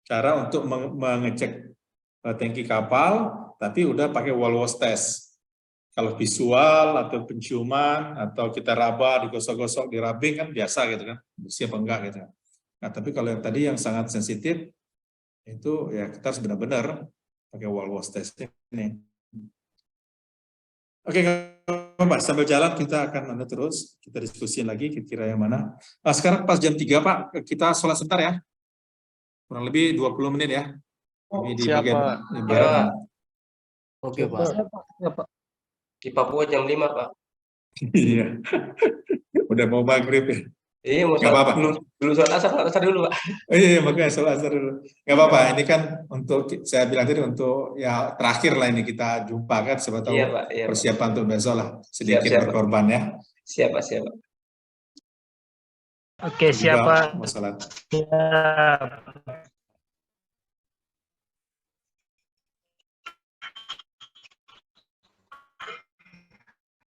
Cara untuk mengecek tangki kapal, tapi udah pakai wall wash test. Kalau visual atau penciuman atau kita raba, digosok-gosok, dirabing kan biasa gitu kan, bersih apa enggak gitu. Nah tapi kalau yang tadi yang sangat sensitif itu ya kita harus benar-benar pakai wall wash test ini. Oke, Pak, sambil jalan kita akan terus kita diskusi lagi kira-kira yang mana. Nah, sekarang pas jam 3 Pak, kita sholat sebentar ya. Kurang lebih 20 menit ya. Di bagian barat. Oke, Pak. Ya, Pak. Di Papua jam 5, Pak. Iya. Udah mau maghrib ya. Iya, mau Nggak apa-apa. dulu sholat asar dulu, Pak. Iya, makanya sholat asar dulu. Nggak apa-apa, ini kan untuk, saya bilang tadi untuk ya terakhir lah ini kita jumpa kan, siapa tahu Iya, Pak. Iya, Pak. persiapan untuk besok lah, sedikit Siap, berkorban ya. Siap, Pak. Siap, Pak. Oke, siapa? Mau sholat. Siap.